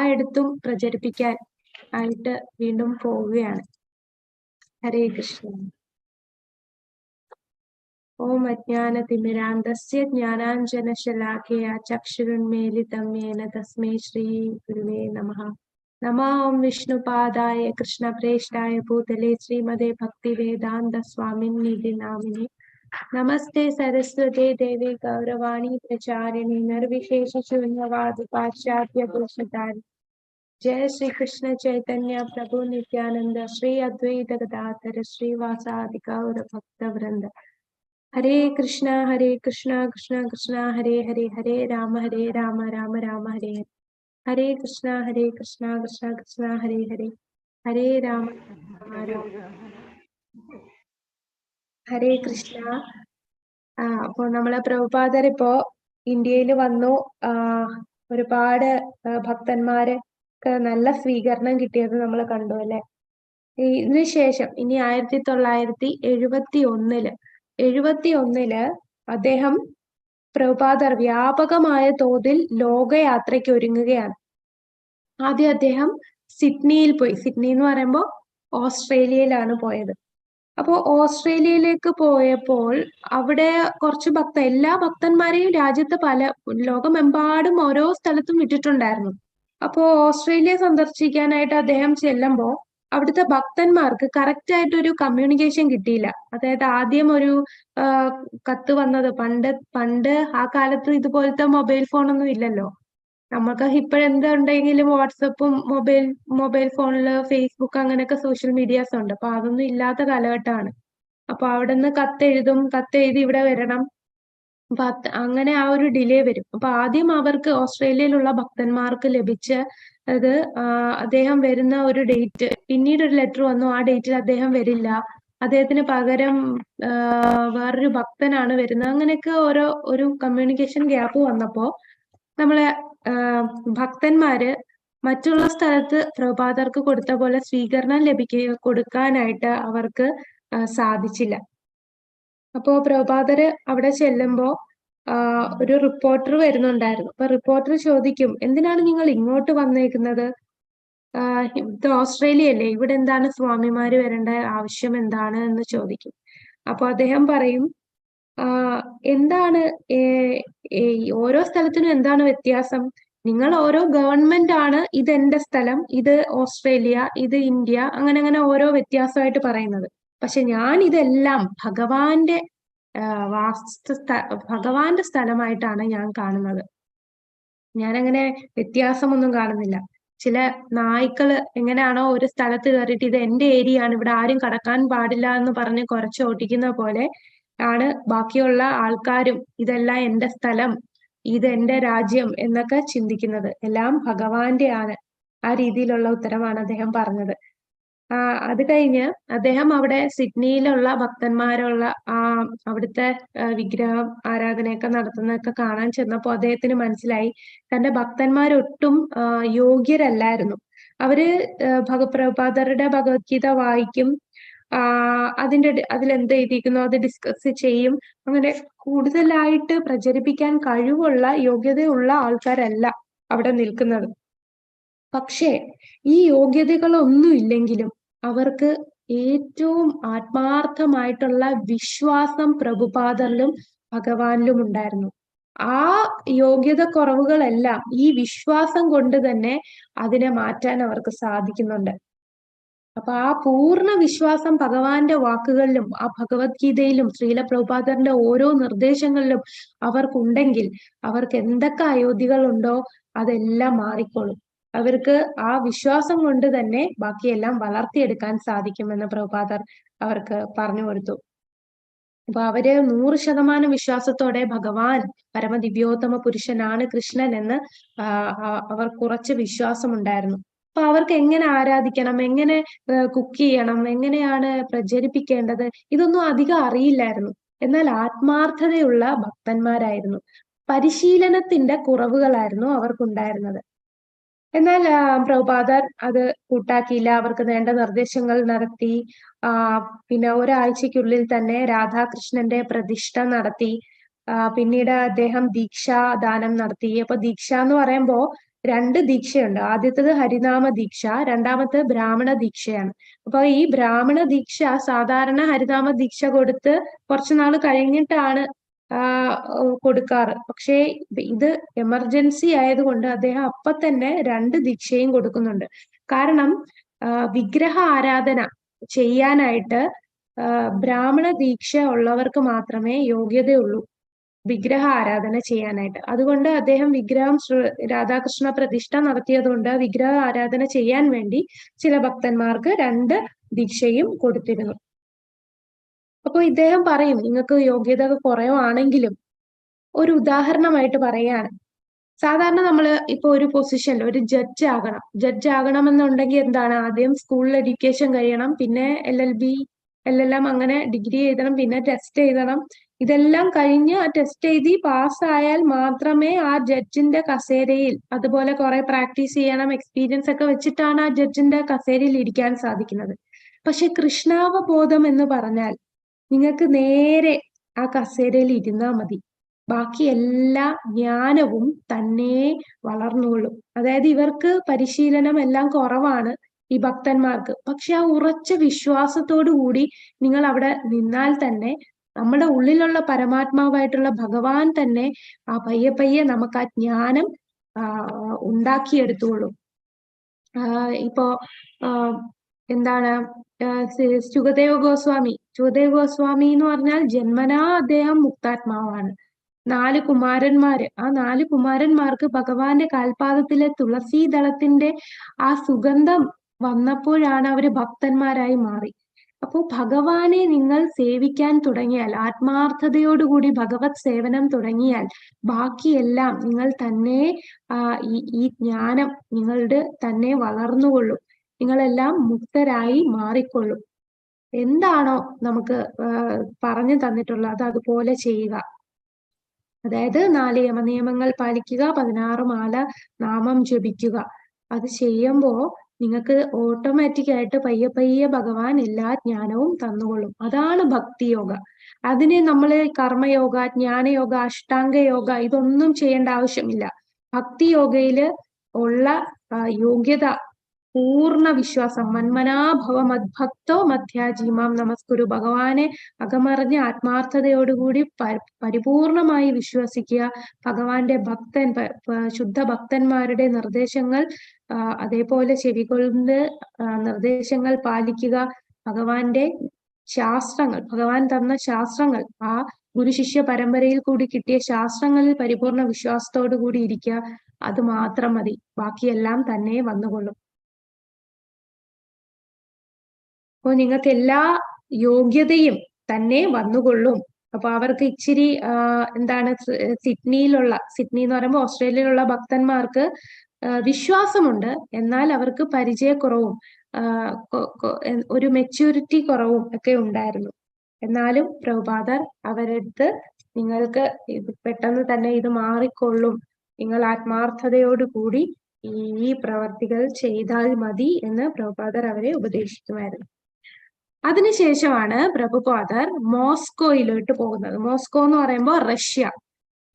എല്ലായിടത്തും പ്രചരിപ്പിക്കാൻ ആയിട്ട് വീണ്ടും പോവുകയാണ്. ഹരേ കൃഷ്ണ. ഓം അജ്ഞാനതിമിരാന്തസ്യ ജ്ഞാനാഞ്ജനശലാഖയ ചക്ഷുരുന്മീലിതം യേന തസ്മൈ ശ്രീ ഗുരുവേ നമഃ. നമോ ഓം വിഷ്ണുപാദായ കൃഷ്ണപ്രേഷ്ഠായ ഭൂതലേ ശ്രീമതേ ഭക്തിവേദാന്ത സ്വാമിനിധി നാമിനെ. നമസ്തേ സരസ്വതേ ദേവി ഗൗരവാണി പ്രചാരിണി നിർവിശേഷ ശൂന്യവാദി പാശ്ചാത്യ ദോഷധാരി. जय श्री कृष्ण चैतन्य प्रभु नित्यानंद श्री अद्वैत गदाधर श्रीवासादि गौर भक्त वृंद. हरे कृष्णा कृष्ण कृष्ण हरे हरे, हरे राम राम राम हरे हरे. हरे कृष्णा कृष्ण कृष्ण हरे हरे, हरे राम ഹരേ കൃഷ്ണ. അപ്പോൾ നമ്മളെ പ്രഭുപാദർ ഇപ്പോ ഇന്ത്യയിൽ വന്നു. ഒരുപാട് ഭക്തന്മാര് നല്ല സ്വീകരണം കിട്ടിയത് നമ്മൾ കണ്ടു അല്ലെ. ഇതിനുശേഷം ഇനി 1971 അദ്ദേഹം പ്രഭുപാദർ വ്യാപകമായ തോതിൽ ലോകയാത്രയ്ക്ക് ഒരുങ്ങുകയാണ്. ആദ്യം അദ്ദേഹം സിഡ്നിയിൽ പോയി. സിഡ്നി എന്ന് പറയുമ്പോൾ ഓസ്ട്രേലിയയിലാണ് പോയത്. അപ്പോൾ ഓസ്ട്രേലിയയിലേക്ക് പോയപ്പോൾ അവിടെ കുറച്ച് എല്ലാ ഭക്തന്മാരെയും രാജ്യത്ത് ലോകമെമ്പാടും ഓരോ സ്ഥലത്തും വിട്ടിട്ടുണ്ടായിരുന്നു. അപ്പോ ഓസ്ട്രേലിയ സന്ദർശിക്കാനായിട്ട് അദ്ദേഹം ചെല്ലുമ്പോൾ അവിടുത്തെ ഭക്തന്മാർക്ക് കറക്റ്റ് ആയിട്ട് ഒരു കമ്മ്യൂണിക്കേഷൻ കിട്ടിയില്ല. അതായത് ആദ്യം ഒരു കത്ത് വന്നത് പണ്ട് ആ കാലത്ത് ഇതുപോലത്തെ മൊബൈൽ ഫോണൊന്നും ഇല്ലല്ലോ. നമുക്ക് ഇപ്പോഴെന്തുണ്ടെങ്കിലും വാട്സപ്പും മൊബൈൽ ഫോണില് ഫേസ്ബുക്ക് അങ്ങനെയൊക്കെ സോഷ്യൽ മീഡിയാസ് ഉണ്ട്. അപ്പൊ അതൊന്നും ഇല്ലാത്ത കാലഘട്ടമാണ്. അപ്പൊ അവിടെ നിന്ന് കത്തെഴുതി ഇവിടെ വരണം. അപ്പൊ അങ്ങനെ ആ ഒരു ഡിലേ വരും. അപ്പൊ ആദ്യം അവർക്ക് ഓസ്ട്രേലിയയിലുള്ള ഭക്തന്മാർക്ക് ലഭിച്ചത് അദ്ദേഹം വരുന്ന ഒരു ഡേറ്റ്. പിന്നീട് ഒരു ലെറ്റർ വന്നു, ആ ഡേറ്റിൽ അദ്ദേഹം വരില്ല, അദ്ദേഹത്തിന് പകരം വേറൊരു ഭക്തനാണ് വരുന്നത്. അങ്ങനെയൊക്കെ ഒരു കമ്മ്യൂണിക്കേഷൻ ഗ്യാപ്പ് വന്നപ്പോ നമ്മളെ ഭക്തന്മാര് മറ്റുള്ള സ്ഥലത്ത് പ്രഭുപാദർക്ക് കൊടുത്ത പോലെ സ്വീകരണം കൊടുക്കാനായിട്ട് അവർക്ക് സാധിച്ചില്ല. അപ്പോ പ്രഭുപാദര് അവിടെ ചെല്ലുമ്പോ ഒരു റിപ്പോർട്ടർ വരുന്നുണ്ടായിരുന്നു. അപ്പൊ റിപ്പോർട്ടർ ചോദിക്കും, എന്തിനാണ് നിങ്ങൾ ഇങ്ങോട്ട് വന്നേക്കുന്നത്? ഇത് ഓസ്ട്രേലിയ അല്ലേ, ഇവിടെ എന്താണ് സ്വാമിമാര് വരേണ്ട ആവശ്യം എന്താണ് എന്ന് ചോദിക്കും. അപ്പൊ അദ്ദേഹം പറയും, എന്താണ് ഓരോ സ്ഥലത്തിനും എന്താണ് വ്യത്യാസം? നിങ്ങൾ ഓരോ ഗവൺമെന്റ് ആണ് ഇത് എന്റെ സ്ഥലം, ഇത് ഓസ്ട്രേലിയ, ഇത് ഇന്ത്യ, അങ്ങനെ ഓരോ വ്യത്യാസമായിട്ട് പറയുന്നത്. പക്ഷെ ഞാൻ ഇതെല്ലാം ഭഗവാന്റെ സ്ഥലമായിട്ടാണ് ഞാൻ കാണുന്നത്. ഞാനങ്ങനെ വ്യത്യാസമൊന്നും കാണുന്നില്ല. ചില നായ്ക്കള് എങ്ങനെയാണോ ഒരു സ്ഥലത്ത് കയറിയിട്ട് ഇത് എന്റെ ഏരിയ ആണ്, ഇവിടെ ആരും കടക്കാൻ പാടില്ല എന്ന് പറഞ്ഞ് കുറച്ച് ഓട്ടിക്കുന്ന പോലെ ആണ് ബാക്കിയുള്ള ആൾക്കാരും ഇതെല്ലാം എന്റെ സ്ഥലം, ഇത് എന്റെ രാജ്യം എന്നൊക്കെ ചിന്തിക്കുന്നത്. എല്ലാം ഭഗവാന്റെ ആണ്. ആ രീതിയിലുള്ള ഉത്തരമാണ് അദ്ദേഹം പറഞ്ഞത്. അത് കഴിഞ്ഞ് അദ്ദേഹം അവിടെ സിഡ്നിയിലുള്ള ഭക്തന്മാരുള്ള അവിടുത്തെ വിഗ്രഹം ആരാധനയൊക്കെ നടത്തുന്നതൊക്കെ കാണാൻ ചെന്നപ്പോൾ അദ്ദേഹത്തിന് മനസ്സിലായി തന്റെ ഭക്തന്മാരൊട്ടും യോഗ്യരല്ലായിരുന്നു. അവര് പ്രഭുപാദരുടെ ഭഗവത്ഗീത വായിക്കും, അതിലെന്ത് എഴുതിയിരിക്കുന്നു അത് ഡിസ്കസ് ചെയ്യും. അങ്ങനെ കൂടുതലായിട്ട് പ്രചരിപ്പിക്കാൻ കഴിവുള്ള യോഗ്യതയുള്ള ആൾക്കാരല്ല അവിടെ നിൽക്കുന്നത്. പക്ഷേ ഈ യോഗ്യതകളൊന്നും ഇല്ലെങ്കിലും അവർക്ക് ഏറ്റവും ആത്മാർത്ഥമായിട്ടുള്ള വിശ്വാസം പ്രഭുപാദരിലും ഭഗവാനിലും ഉണ്ടായിരുന്നു. ആ യോഗ്യത കുറവുകളെല്ലാം ഈ വിശ്വാസം കൊണ്ട് തന്നെ അതിനെ മാറ്റാൻ അവർക്ക് സാധിക്കുന്നുണ്ട്. അപ്പൊ ആ പൂർണ്ണ വിശ്വാസം ഭഗവാന്റെ വാക്കുകളിലും ആ ഭഗവത്ഗീതയിലും ശ്രീല പ്രഭുപാദറിന്റെ ഓരോ നിർദ്ദേശങ്ങളിലും അവർക്കുണ്ടെങ്കിൽ അവർക്ക് എന്തൊക്കെ അയോധ്യകളുണ്ടോ അതെല്ലാം മാറിക്കോളും. അവർക്ക് ആ വിശ്വാസം കൊണ്ട് തന്നെ ബാക്കിയെല്ലാം വളർത്തിയെടുക്കാൻ സാധിക്കുമെന്ന് പ്രഭുപാദർ അവർക്ക് പറഞ്ഞു കൊടുത്തു. അപ്പൊ അവര് 100% വിശ്വാസത്തോടെ ഭഗവാൻ പരമദിവ്യോത്തമ പുരുഷനാണ് കൃഷ്ണൻ എന്ന് അവർക്ക് ഉറച്ച വിശ്വാസമുണ്ടായിരുന്നു. അപ്പൊ അവർക്ക് എങ്ങനെ ആരാധിക്കണം, എങ്ങനെ കുക്ക് ചെയ്യണം, എങ്ങനെയാണ് പ്രചരിപ്പിക്കേണ്ടത്, ഇതൊന്നും അധികം അറിയില്ലായിരുന്നു. എന്നാൽ ആത്മാർത്ഥതയുള്ള ഭക്തന്മാരായിരുന്നു. പരിശീലനത്തിന്റെ കുറവുകളായിരുന്നു അവർക്കുണ്ടായിരുന്നത്. എന്നാൽ പ്രഭുപാദർ അത് കൂട്ടാക്കിയില്ല. അവർക്ക് വേണ്ട നിർദ്ദേശങ്ങൾ നടത്തി. പിന്നെ ഒരാഴ്ചക്കുള്ളിൽ തന്നെ രാധാകൃഷ്ണന്റെ പ്രതിഷ്ഠ നടത്തി. പിന്നീട് അദ്ദേഹം ദീക്ഷാദാനം നടത്തി. അപ്പൊ ദീക്ഷ എന്ന് പറയുമ്പോ രണ്ട് ദീക്ഷയുണ്ട്. ആദ്യത്തേത് ഹരിനാമ ദീക്ഷ, രണ്ടാമത്തെ ബ്രാഹ്മണ ദീക്ഷയാണ്. അപ്പൊ ഈ ബ്രാഹ്മണ ദീക്ഷ സാധാരണ ഹരിനാമ ദീക്ഷ കൊടുത്ത് കുറച്ചു നാൾ കഴിഞ്ഞിട്ടാണ് കൊടുക്കാറ്. പക്ഷേ ഇത് എമർജൻസി ആയതുകൊണ്ട് അദ്ദേഹം അപ്പൊ തന്നെ രണ്ട് ദീക്ഷയും കൊടുക്കുന്നുണ്ട്. കാരണം വിഗ്രഹ ആരാധന ചെയ്യാനായിട്ട് ബ്രാഹ്മണ ദീക്ഷ ഉള്ളവർക്ക് മാത്രമേ യോഗ്യതയുള്ളൂ വിഗ്രഹ ആരാധന ചെയ്യാനായിട്ട്. അതുകൊണ്ട് അദ്ദേഹം വിഗ്രഹം രാധാകൃഷ്ണ പ്രതിഷ്ഠ നടത്തിയതുകൊണ്ട് വിഗ്രഹ ആരാധന ചെയ്യാൻ വേണ്ടി ചില ഭക്തന്മാർക്ക് രണ്ട് ദീക്ഷയും കൊടുത്തിരുന്നു. അപ്പൊ ഇദ്ദേഹം പറയും, നിങ്ങൾക്ക് യോഗ്യത കുറവാണെങ്കിലും ഒരു ഉദാഹരണമായിട്ട് പറയാണ്, സാധാരണ നമ്മൾ ഇപ്പൊ ഒരു പൊസിഷനിൽ ഒരു ജഡ്ജ് ആകണം. ജഡ്ജ് ആകണമെന്നുണ്ടെങ്കിൽ എന്താണ്, ആദ്യം സ്കൂളിൽ എഡ്യൂക്കേഷൻ കഴിയണം, പിന്നെ LLB LLM അങ്ങനെ ഡിഗ്രി എഴുതണം, പിന്നെ ടെസ്റ്റ് എഴുതണം. ഇതെല്ലാം കഴിഞ്ഞ് ആ ടെസ്റ്റ് എഴുതി പാസ്സായാൽ മാത്രമേ ആ ജഡ്ജിന്റെ കസേരയിൽ, അതുപോലെ കുറെ പ്രാക്ടീസ് ചെയ്യണം, എക്സ്പീരിയൻസ് ഒക്കെ വെച്ചിട്ടാണ് ആ ജഡ്ജിന്റെ കസേരയിൽ ഇരിക്കാൻ സാധിക്കുന്നത്. പക്ഷെ കൃഷ്ണാവബോധം എന്ന് പറഞ്ഞാൽ നിങ്ങൾക്ക് നേരെ ആ കസേരയിൽ ഇരുന്നാൽ മതി, ബാക്കി എല്ലാ ജ്ഞാനവും തന്നെ വളർന്നുകൊള്ളും. അതായത് ഇവർക്ക് പരിശീലനം എല്ലാം കുറവാണ് ഈ ഭക്തന്മാർക്ക്. പക്ഷെ ആ ഉറച്ച വിശ്വാസത്തോടു കൂടി നിങ്ങൾ അവിടെ നിന്നാൽ തന്നെ നമ്മുടെ ഉള്ളിലുള്ള പരമാത്മാവായിട്ടുള്ള ഭഗവാൻ തന്നെ ആ പയ്യെ പയ്യെ നമുക്ക് ആ ജ്ഞാനം ഉണ്ടാക്കിയെടുത്തോളും. ഇപ്പോ എന്താണ് സുഖദേവ ഗോസ്വാമി എന്ന് പറഞ്ഞാൽ ജന്മനാ അദ്ദേഹം മുക്താത്മാവാണ്. 4 കുമാരന്മാര്, ആ 4 കുമാരന്മാർക്ക് ഭഗവാന്റെ കാൽപാദത്തിലെ തുളസീദളത്തിന്റെ ആ സുഗന്ധം വന്നപ്പോഴാണ് അവര് ഭക്തന്മാരായി മാറി. അപ്പോ ഭഗവാനെ നിങ്ങൾ സേവിക്കാൻ തുടങ്ങിയാൽ, ആത്മാർത്ഥതയോടുകൂടി ഭഗവത് സേവനം തുടങ്ങിയാൽ ബാക്കിയെല്ലാം നിങ്ങൾ തന്നെ ഈ ജ്ഞാനം നിങ്ങളുടെ തന്നെ വളർന്നുകൊള്ളും. നിങ്ങളെല്ലാം മുക്തരായി മാറിക്കൊള്ളും. എന്താണോ നമുക്ക് പറഞ്ഞു തന്നിട്ടുള്ളത് അത് അതുപോലെ ചെയ്യുക. അതായത് 4 യമനിയമങ്ങൾ പാലിക്കുക, 16 മാല നാമം ജപിക്കുക. അത് ചെയ്യുമ്പോ നിങ്ങൾക്ക് ഓട്ടോമാറ്റിക് ആയിട്ട് പയ്യെ പയ്യെ ഭഗവാൻ എല്ലാ ജ്ഞാനവും തന്നുകൊള്ളും. അതാണ് ഭക്തിയോഗ. അതിന് നമ്മൾ കർമ്മയോഗ, ജ്ഞാനയോഗ, അഷ്ടാംഗ യോഗ ഇതൊന്നും ചെയ്യേണ്ട ആവശ്യമില്ല. ഭക്തിയോഗയില് ഉള്ള യോഗ്യത പൂർണ്ണ വിശ്വാസം, മന്മനാഭവ മദ്ഭക്തോ മധ്യാജീമാം നമസ്കുരു, ഭഗവാനെ അകമറിഞ്ഞ് ആത്മാർത്ഥതയോടുകൂടി പരിപൂർണമായി വിശ്വസിക്കുക. ഭഗവാന്റെ ഭക്തൻ, ശുദ്ധ ഭക്തന്മാരുടെ നിർദ്ദേശങ്ങൾ അതേപോലെ ചെവികൊണ്ട് നിർദ്ദേശങ്ങൾ പാലിക്കുക. ഭഗവാന്റെ ശാസ്ത്രങ്ങൾ, ഭഗവാൻ തന്ന ശാസ്ത്രങ്ങൾ, ആ ഗുരുശിഷ്യ പരമ്പരയിൽ കൂടി കിട്ടിയ ശാസ്ത്രങ്ങളിൽ പരിപൂർണ വിശ്വാസത്തോടു കൂടി ഇരിക്കുക. അത് മാത്രം മതി, ബാക്കിയെല്ലാം തന്നെ വന്നുകൊള്ളും. അപ്പോൾ നിങ്ങൾക്ക് എല്ലാ യോഗ്യതയും തന്നെ വന്നുകൊള്ളും. അപ്പൊ അവർക്ക് ഇച്ചിരി എന്താണ് സിഡ്നി എന്ന് പറയുമ്പോൾ ഓസ്ട്രേലിയയിലുള്ള ഭക്തന്മാർക്ക് വിശ്വാസമുണ്ട്, എന്നാൽ അവർക്ക് പരിചയക്കുറവും ഒരു മെച്യൂരിറ്റി കുറവും ഒക്കെ ഉണ്ടായിരുന്നു. എന്നാലും പ്രഭുപാദർ അവരടുത്ത് നിങ്ങൾക്ക് പെട്ടെന്ന് തന്നെ ഇത് മാറിക്കൊള്ളും, നിങ്ങൾ ആത്മാർത്ഥതയോടുകൂടി ഈ പ്രവർത്തികൾ ചെയ്താൽ മതി എന്ന് പ്രഭുപാദർ അവരെ ഉപദേശിക്കുമായിരുന്നു. അതിനുശേഷമാണ് പ്രഭുപാദർ മോസ്കോയിലോട്ട് പോകുന്നത്. മോസ്കോ എന്ന് പറയുമ്പോൾ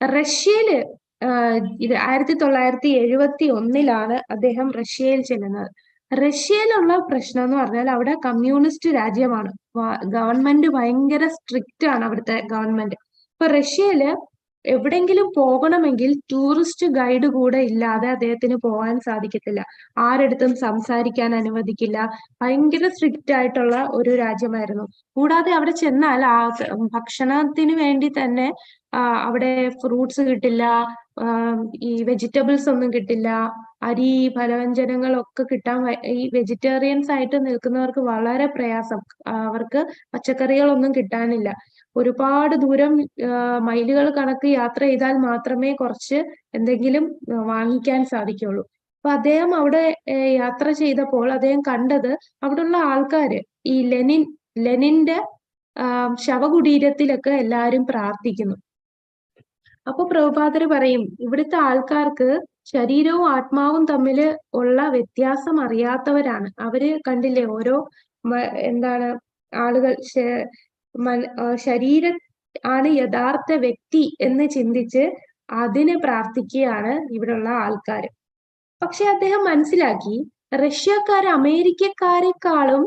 റഷ്യയില് 1971 അദ്ദേഹം റഷ്യയിൽ ചെല്ലുന്നത്. റഷ്യയിലുള്ള പ്രശ്നം എന്ന് പറഞ്ഞാൽ അവിടെ കമ്മ്യൂണിസ്റ്റ് രാജ്യമാണ്. ഗവൺമെന്റ് ഭയങ്കര സ്ട്രിക്റ്റ് ആണ് അവിടുത്തെ ഗവൺമെന്റ്. ഇപ്പൊ റഷ്യയില് എവിടെങ്കിലും പോകണമെങ്കിൽ ടൂറിസ്റ്റ് ഗൈഡ് കൂടെ ഇല്ലാതെ അദ്ദേഹത്തിന് പോകാൻ സാധിക്കത്തില്ല. ആരെടുത്തും സംസാരിക്കാൻ അനുവദിക്കില്ല. ഭയങ്കര സ്ട്രിക്റ്റ് ആയിട്ടുള്ള ഒരു രാജ്യമായിരുന്നു. കൂടാതെ അവിടെ ചെന്നാൽ ഭക്ഷണത്തിന് വേണ്ടി തന്നെ അവിടെ ഫ്രൂട്ട്സ് കിട്ടില്ല, ഈ വെജിറ്റബിൾസ് ഒന്നും കിട്ടില്ല, അരി ഫലവ്യഞ്ജനങ്ങളൊക്കെ കിട്ടാൻ ഈ വെജിറ്റേറിയൻസ് ആയിട്ട് നിൽക്കുന്നവർക്ക് വളരെ പ്രയാസം. അവർക്ക് പച്ചക്കറികളൊന്നും കിട്ടാനില്ല. ഒരുപാട് ദൂരം മൈലുകൾ കണക്ക് യാത്ര ചെയ്താൽ മാത്രമേ കുറച്ച് എന്തെങ്കിലും വാങ്ങിക്കാൻ സാധിക്കുള്ളൂ. അപ്പൊ അദ്ദേഹം അവിടെ യാത്ര ചെയ്തപ്പോൾ അദ്ദേഹം കണ്ടത് അവിടെയുള്ള ആൾക്കാര് ഈ ലെനിന്റെ ശവകുടീരത്തിലൊക്കെ എല്ലാരും പ്രാർത്ഥിക്കുന്നു. അപ്പൊ പ്രഭുപാദർ പറയും, ഇവിടുത്തെ ആൾക്കാർക്ക് ശരീരവും ആത്മാവും തമ്മിൽ ഉള്ള വ്യത്യാസം അറിയാത്തവരാണ്. അവര് കണ്ടില്ലേ, ഓരോ എന്താണ് ആളുകൾ ശരീരം ആണ് യഥാർത്ഥ വ്യക്തി എന്ന് ചിന്തിച്ച് അതിനെ പ്രാർത്ഥിക്കുകയാണ് ഇവിടെയുള്ള ആൾക്കാർ. പക്ഷെ അദ്ദേഹം മനസ്സിലാക്കി റഷ്യക്കാർ അമേരിക്കക്കാരെക്കാളും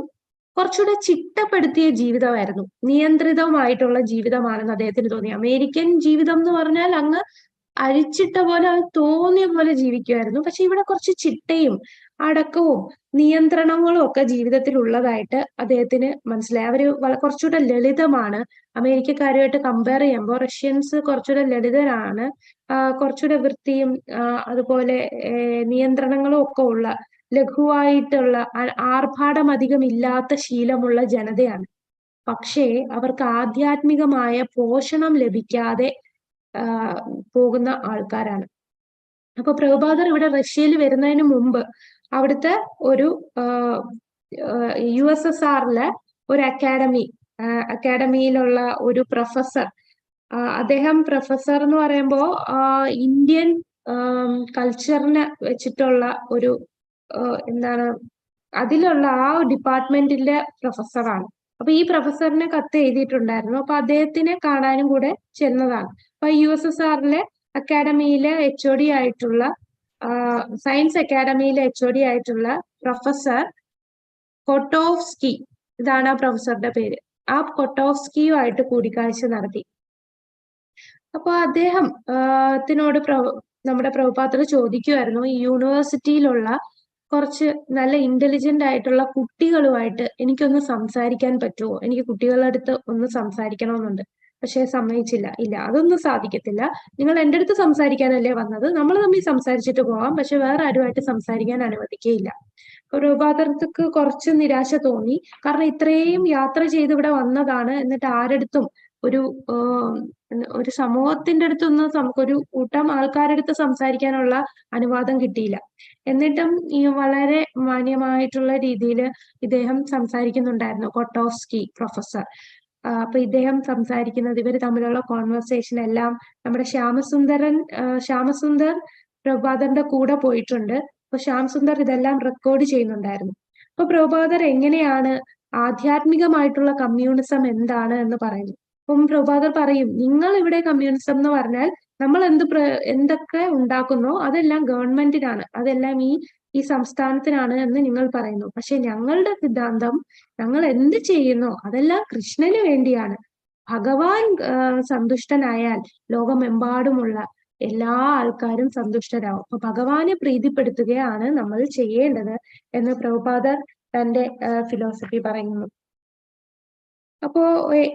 കുറച്ചുകൂടെ ചിട്ടപ്പെടുത്തിയ ജീവിതമായിരുന്നു, നിയന്ത്രിതമായിട്ടുള്ള ജീവിതമാണെന്ന് അദ്ദേഹത്തിന് തോന്നി. അമേരിക്കൻ ജീവിതം എന്ന് പറഞ്ഞാൽ അങ്ങ് അഴിച്ചിട്ട പോലെ അത് തോന്നിയ പോലെ ജീവിക്കുമായിരുന്നു. പക്ഷെ ഇവിടെ കുറച്ച് ചിട്ടയും അടക്കവും നിയന്ത്രണങ്ങളും ഒക്കെ ജീവിതത്തിൽ ഉള്ളതായിട്ട് അദ്ദേഹത്തിന് മനസ്സിലായി. അവര് കുറച്ചുകൂടെ ലളിതമാണ്. അമേരിക്കക്കാരുമായിട്ട് കമ്പയർ ചെയ്യുമ്പോൾ റഷ്യൻസ് കുറച്ചുകൂടെ ലളിതരാണ്, കുറച്ചുകൂടെ വൃത്തിയും അതുപോലെ നിയന്ത്രണങ്ങളും ഒക്കെ ഉള്ള, ലഘുവായിട്ടുള്ള, ആർഭാടം അധികം ഇല്ലാത്ത ശീലമുള്ള ജനതയാണ്. പക്ഷേ അവർക്ക് ആധ്യാത്മികമായ പോഷണം ലഭിക്കാതെ പോകുന്ന ആൾക്കാരാണ്. അപ്പൊ പ്രഭുപാദർ ഇവിടെ റഷ്യയിൽ വരുന്നതിന് മുമ്പ് അവിടുത്തെ ഒരു USSRലെ ഒരു അക്കാഡമിയിലുള്ള ഒരു പ്രൊഫസർ, അദ്ദേഹം പ്രൊഫസർ എന്ന് പറയുമ്പോൾ ഇന്ത്യൻ കൾച്ചറിനെ വെച്ചിട്ടുള്ള ഒരു എന്താണ് അതിലുള്ള ആ ഡിപ്പാർട്ട്മെന്റിലെ പ്രൊഫസറാണ്. അപ്പൊ ഈ പ്രൊഫസറിനെ കത്ത് എഴുതിയിട്ടുണ്ടായിരുന്നു. അപ്പൊ അദ്ദേഹത്തിനെ കാണാനും കൂടെ ചെന്നതാണ്. അപ്പൊ USSRലെ അക്കാഡമിയിലെ HOD ആയിട്ടുള്ള, സയൻസ് അക്കാഡമിയിലെ HOD ആയിട്ടുള്ള പ്രൊഫസർ കൊട്ടോവ്സ്കി, ഇതാണ് ആ പ്രൊഫസറുടെ പേര്. ആ കൊട്ടോവ്സ്കിയുമായിട്ട് കൂടിക്കാഴ്ച നടത്തി. അപ്പൊ അദ്ദേഹം നമ്മുടെ പ്രഭുപാദർ ചോദിക്കുമായിരുന്നു, ഈ യൂണിവേഴ്സിറ്റിയിലുള്ള കുറച്ച് നല്ല ഇന്റലിജന്റ് ആയിട്ടുള്ള കുട്ടികളുമായിട്ട് എനിക്കൊന്ന് സംസാരിക്കാൻ പറ്റുമോ, എനിക്ക് കുട്ടികളുടെ അടുത്ത് ഒന്ന് സംസാരിക്കണമെന്നുണ്ട്. പക്ഷെ സമ്മതിച്ചില്ല. ഇല്ല, അതൊന്നും സാധിക്കത്തില്ല, നിങ്ങൾ എൻ്റെ അടുത്ത് സംസാരിക്കാനല്ലേ വന്നത്, നമ്മൾ തമ്മിൽ സംസാരിച്ചിട്ട് പോവാം, പക്ഷെ വേറെ ആരുമായിട്ട് സംസാരിക്കാൻ അനുവദിക്കുകയില്ല. പ്രഭുപാദർക്ക് കുറച്ച് നിരാശ തോന്നി. കാരണം ഇത്രയും യാത്ര ചെയ്ത് ഇവിടെ വന്നതാണ്, എന്നിട്ട് ആരടുത്തും ഒരു സമൂഹത്തിന്റെ അടുത്തൊന്നും നമുക്കൊരു കൂട്ടം ആൾക്കാരുടെ അടുത്ത് സംസാരിക്കാനുള്ള അനുവാദം കിട്ടിയില്ല. എന്നിട്ടും ഈ വളരെ മാന്യമായിട്ടുള്ള രീതിയിൽ ഇദ്ദേഹം സംസാരിക്കുന്നുണ്ടായിരുന്നു, കൊട്ടോവ്സ്കി പ്രൊഫസർ. അപ്പൊ ഇദ്ദേഹം സംസാരിക്കുന്നത്, ഇവർ തമ്മിലുള്ള കോൺവെർസേഷൻ എല്ലാം നമ്മുടെ ശ്യാമസുന്ദർ പ്രഭുപാദറിന്റെ കൂടെ പോയിട്ടുണ്ട്. അപ്പൊ ശ്യാമസുന്ദർ ഇതെല്ലാം റെക്കോർഡ് ചെയ്യുന്നുണ്ടായിരുന്നു. അപ്പൊ പ്രഭുപാദർ എങ്ങനെയാണ് ആധ്യാത്മികമായിട്ടുള്ള കമ്മ്യൂണിസം എന്താണ് എന്ന് പറയുന്നു. അപ്പം പ്രഭുപാദർ പറയും, നിങ്ങൾ ഇവിടെ കമ്മ്യൂണിസം എന്ന് പറഞ്ഞാൽ നമ്മൾ എന്തൊക്കെ ഉണ്ടാക്കുന്നോ അതെല്ലാം ഗവൺമെന്റിനാണ്, അതെല്ലാം ഈ സംസ്ഥാനത്തിനാണ് എന്ന് നിങ്ങൾ പറയുന്നു. പക്ഷെ ഞങ്ങളുടെ സിദ്ധാന്തം, ഞങ്ങൾ എന്ത് ചെയ്യുന്നോ അതെല്ലാം കൃഷ്ണന് വേണ്ടിയാണ്. ഭഗവാൻ സന്തുഷ്ടനായാൽ ലോകമെമ്പാടുമുള്ള എല്ലാ ആൾക്കാരും സന്തുഷ്ടരാകും. അപ്പൊ ഭഗവാനെ പ്രീതിപ്പെടുത്തുകയാണ് നമ്മൾ ചെയ്യേണ്ടത് എന്ന് പ്രഭുപാദർ തന്റെ ഫിലോസഫി പറയുന്നു. അപ്പോ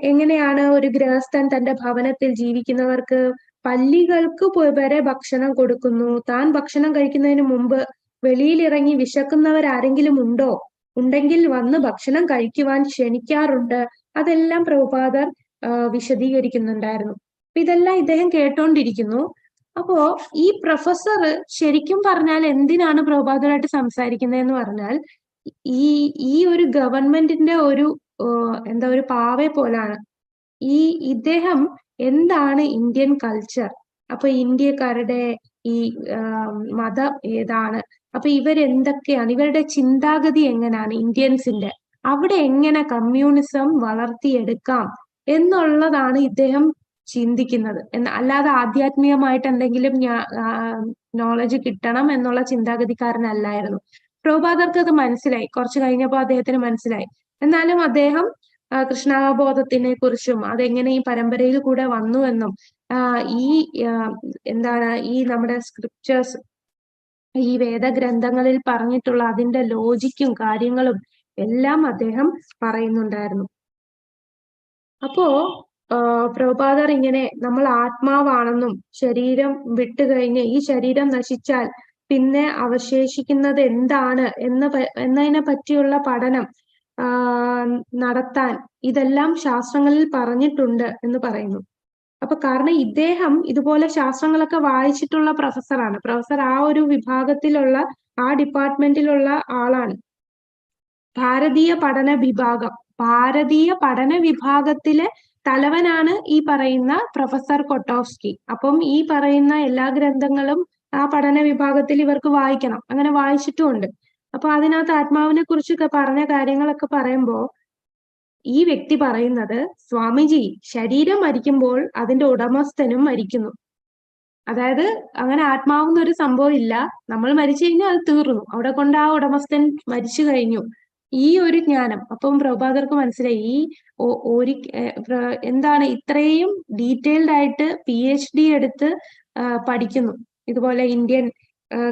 എങ്ങനെയാണ് ഒരു ഗൃഹസ്ഥൻ തന്റെ ഭവനത്തിൽ ജീവിക്കുന്നവർക്ക് പല്ലികൾക്ക് വരെ ഭക്ഷണം കൊടുക്കുന്നു, താൻ ഭക്ഷണം കഴിക്കുന്നതിന് മുമ്പ് വെളിയിലിറങ്ങി വിശക്കുന്നവരാരെങ്കിലും ഉണ്ടോ, ഉണ്ടെങ്കിൽ വന്ന് ഭക്ഷണം കഴിക്കുവാൻ ക്ഷണിക്കാറുണ്ട്. അതെല്ലാം പ്രഭുപാദർ വിശദീകരിക്കുന്നുണ്ടായിരുന്നു. ഇതെല്ലാം ഇദ്ദേഹം കേട്ടോണ്ടിരിക്കുന്നു. അപ്പോ ഈ പ്രൊഫസർ ശരിക്കും പറഞ്ഞാൽ എന്തിനാണ് പ്രഭുപാദരായിട്ട് സംസാരിക്കുന്നതെന്ന് പറഞ്ഞാൽ, ഈ ഒരു ഗവൺമെന്റിന്റെ ഒരു ഒരു പാവയെ പോലാണ്. ഇദ്ദേഹം എന്താണ് ഇന്ത്യൻ കൾച്ചർ, അപ്പൊ ഇന്ത്യക്കാരുടെ ഈ മതം ഏതാണ്, അപ്പൊ ഇവരെന്തൊക്കെയാണ്, ഇവരുടെ ചിന്താഗതി എങ്ങനെയാണ് ഇന്ത്യൻസിന്റെ, അവിടെ എങ്ങനെ കമ്മ്യൂണിസം വളർത്തിയെടുക്കാം എന്നുള്ളതാണ് ഇദ്ദേഹം ചിന്തിക്കുന്നത്. അല്ലാതെ ആധ്യാത്മികമായിട്ട് എന്തെങ്കിലും നോളജ് കിട്ടണം എന്നുള്ള ചിന്താഗതിക്കാരനല്ലായിരുന്നു. പ്രഭുപാദർക്ക് അത് മനസ്സിലായി, കുറച്ചു കഴിഞ്ഞപ്പോൾ അദ്ദേഹത്തിന് മനസ്സിലായി. എന്നാലും അദ്ദേഹം കൃഷ്ണാവബോധത്തിനെ കുറിച്ചും അതെങ്ങനെ ഈ പരമ്പരയിൽ കൂടെ വന്നു എന്നും ഈ ഈ നമ്മുടെ സ്ക്രിപ്റ്റേഴ്സ്, ഈ വേദഗ്രന്ഥങ്ങളിൽ പറഞ്ഞിട്ടുള്ള അതിന്റെ ലോജിക്കും കാര്യങ്ങളും എല്ലാം അദ്ദേഹം പറയുന്നുണ്ടായിരുന്നു. അപ്പോ പ്രഭുപാദർ ഇങ്ങനെ നമ്മൾ ആത്മാവാണെന്നും ശരീരം വിട്ടുകഴിഞ്ഞ് ഈ ശരീരം നശിച്ചാൽ പിന്നെ അവശേഷിക്കുന്നത് എന്താണ് എന്നതിനെ പറ്റിയുള്ള പഠനം നടത്താൻ ഇതെല്ലാം ശാസ്ത്രങ്ങളിൽ പറഞ്ഞിട്ടുണ്ട് എന്ന് പറയുന്നു. അപ്പൊ കാരണം ഇദ്ദേഹം ഇതുപോലെ ശാസ്ത്രങ്ങളൊക്കെ വായിച്ചിട്ടുള്ള പ്രൊഫസറാണ്. പ്രൊഫസർ ആ ഒരു വിഭാഗത്തിലുള്ള, ആ ഡിപ്പാർട്ട്മെന്റിലുള്ള ആളാണ്. ഭാരതീയ പഠന വിഭാഗത്തിലെ തലവനാണ് ഈ പറയുന്ന പ്രൊഫസർ കൊട്ടോവ്സ്കി. അപ്പം ഈ പറയുന്ന എല്ലാ ഗ്രന്ഥങ്ങളും ആ പഠന വിഭാഗത്തിൽ ഇവർക്ക് വായിക്കണം. അങ്ങനെ വായിച്ചിട്ടുമുണ്ട്. അപ്പൊ അതിനകത്ത് ആത്മാവിനെ കുറിച്ചൊക്കെ പറഞ്ഞ കാര്യങ്ങളൊക്കെ പറയുമ്പോ ഈ വ്യക്തി പറയുന്നത്, സ്വാമിജി, ശരീരം മരിക്കുമ്പോൾ അതിന്റെ ഉടമസ്ഥനും മരിക്കുന്നു. അതായത് അങ്ങനെ ആത്മാവെന്നൊരു സംഭവം ഇല്ല. നമ്മൾ മരിച്ചു കഴിഞ്ഞാൽ അത് തീർന്നു. അവിടെ കൊണ്ട് ആ ഉടമസ്ഥൻ മരിച്ചു കഴിഞ്ഞു. ഈ ഒരു ജ്ഞാനം അപ്പം പ്രഭുപാദർക്ക് മനസ്സിലായി. ഈ ഒരു എന്താണ് ഇത്രയും ഡീറ്റെയിൽഡ് ആയിട്ട് PhD എടുത്ത് പഠിക്കുന്നു. ഇതുപോലെ ഇന്ത്യൻ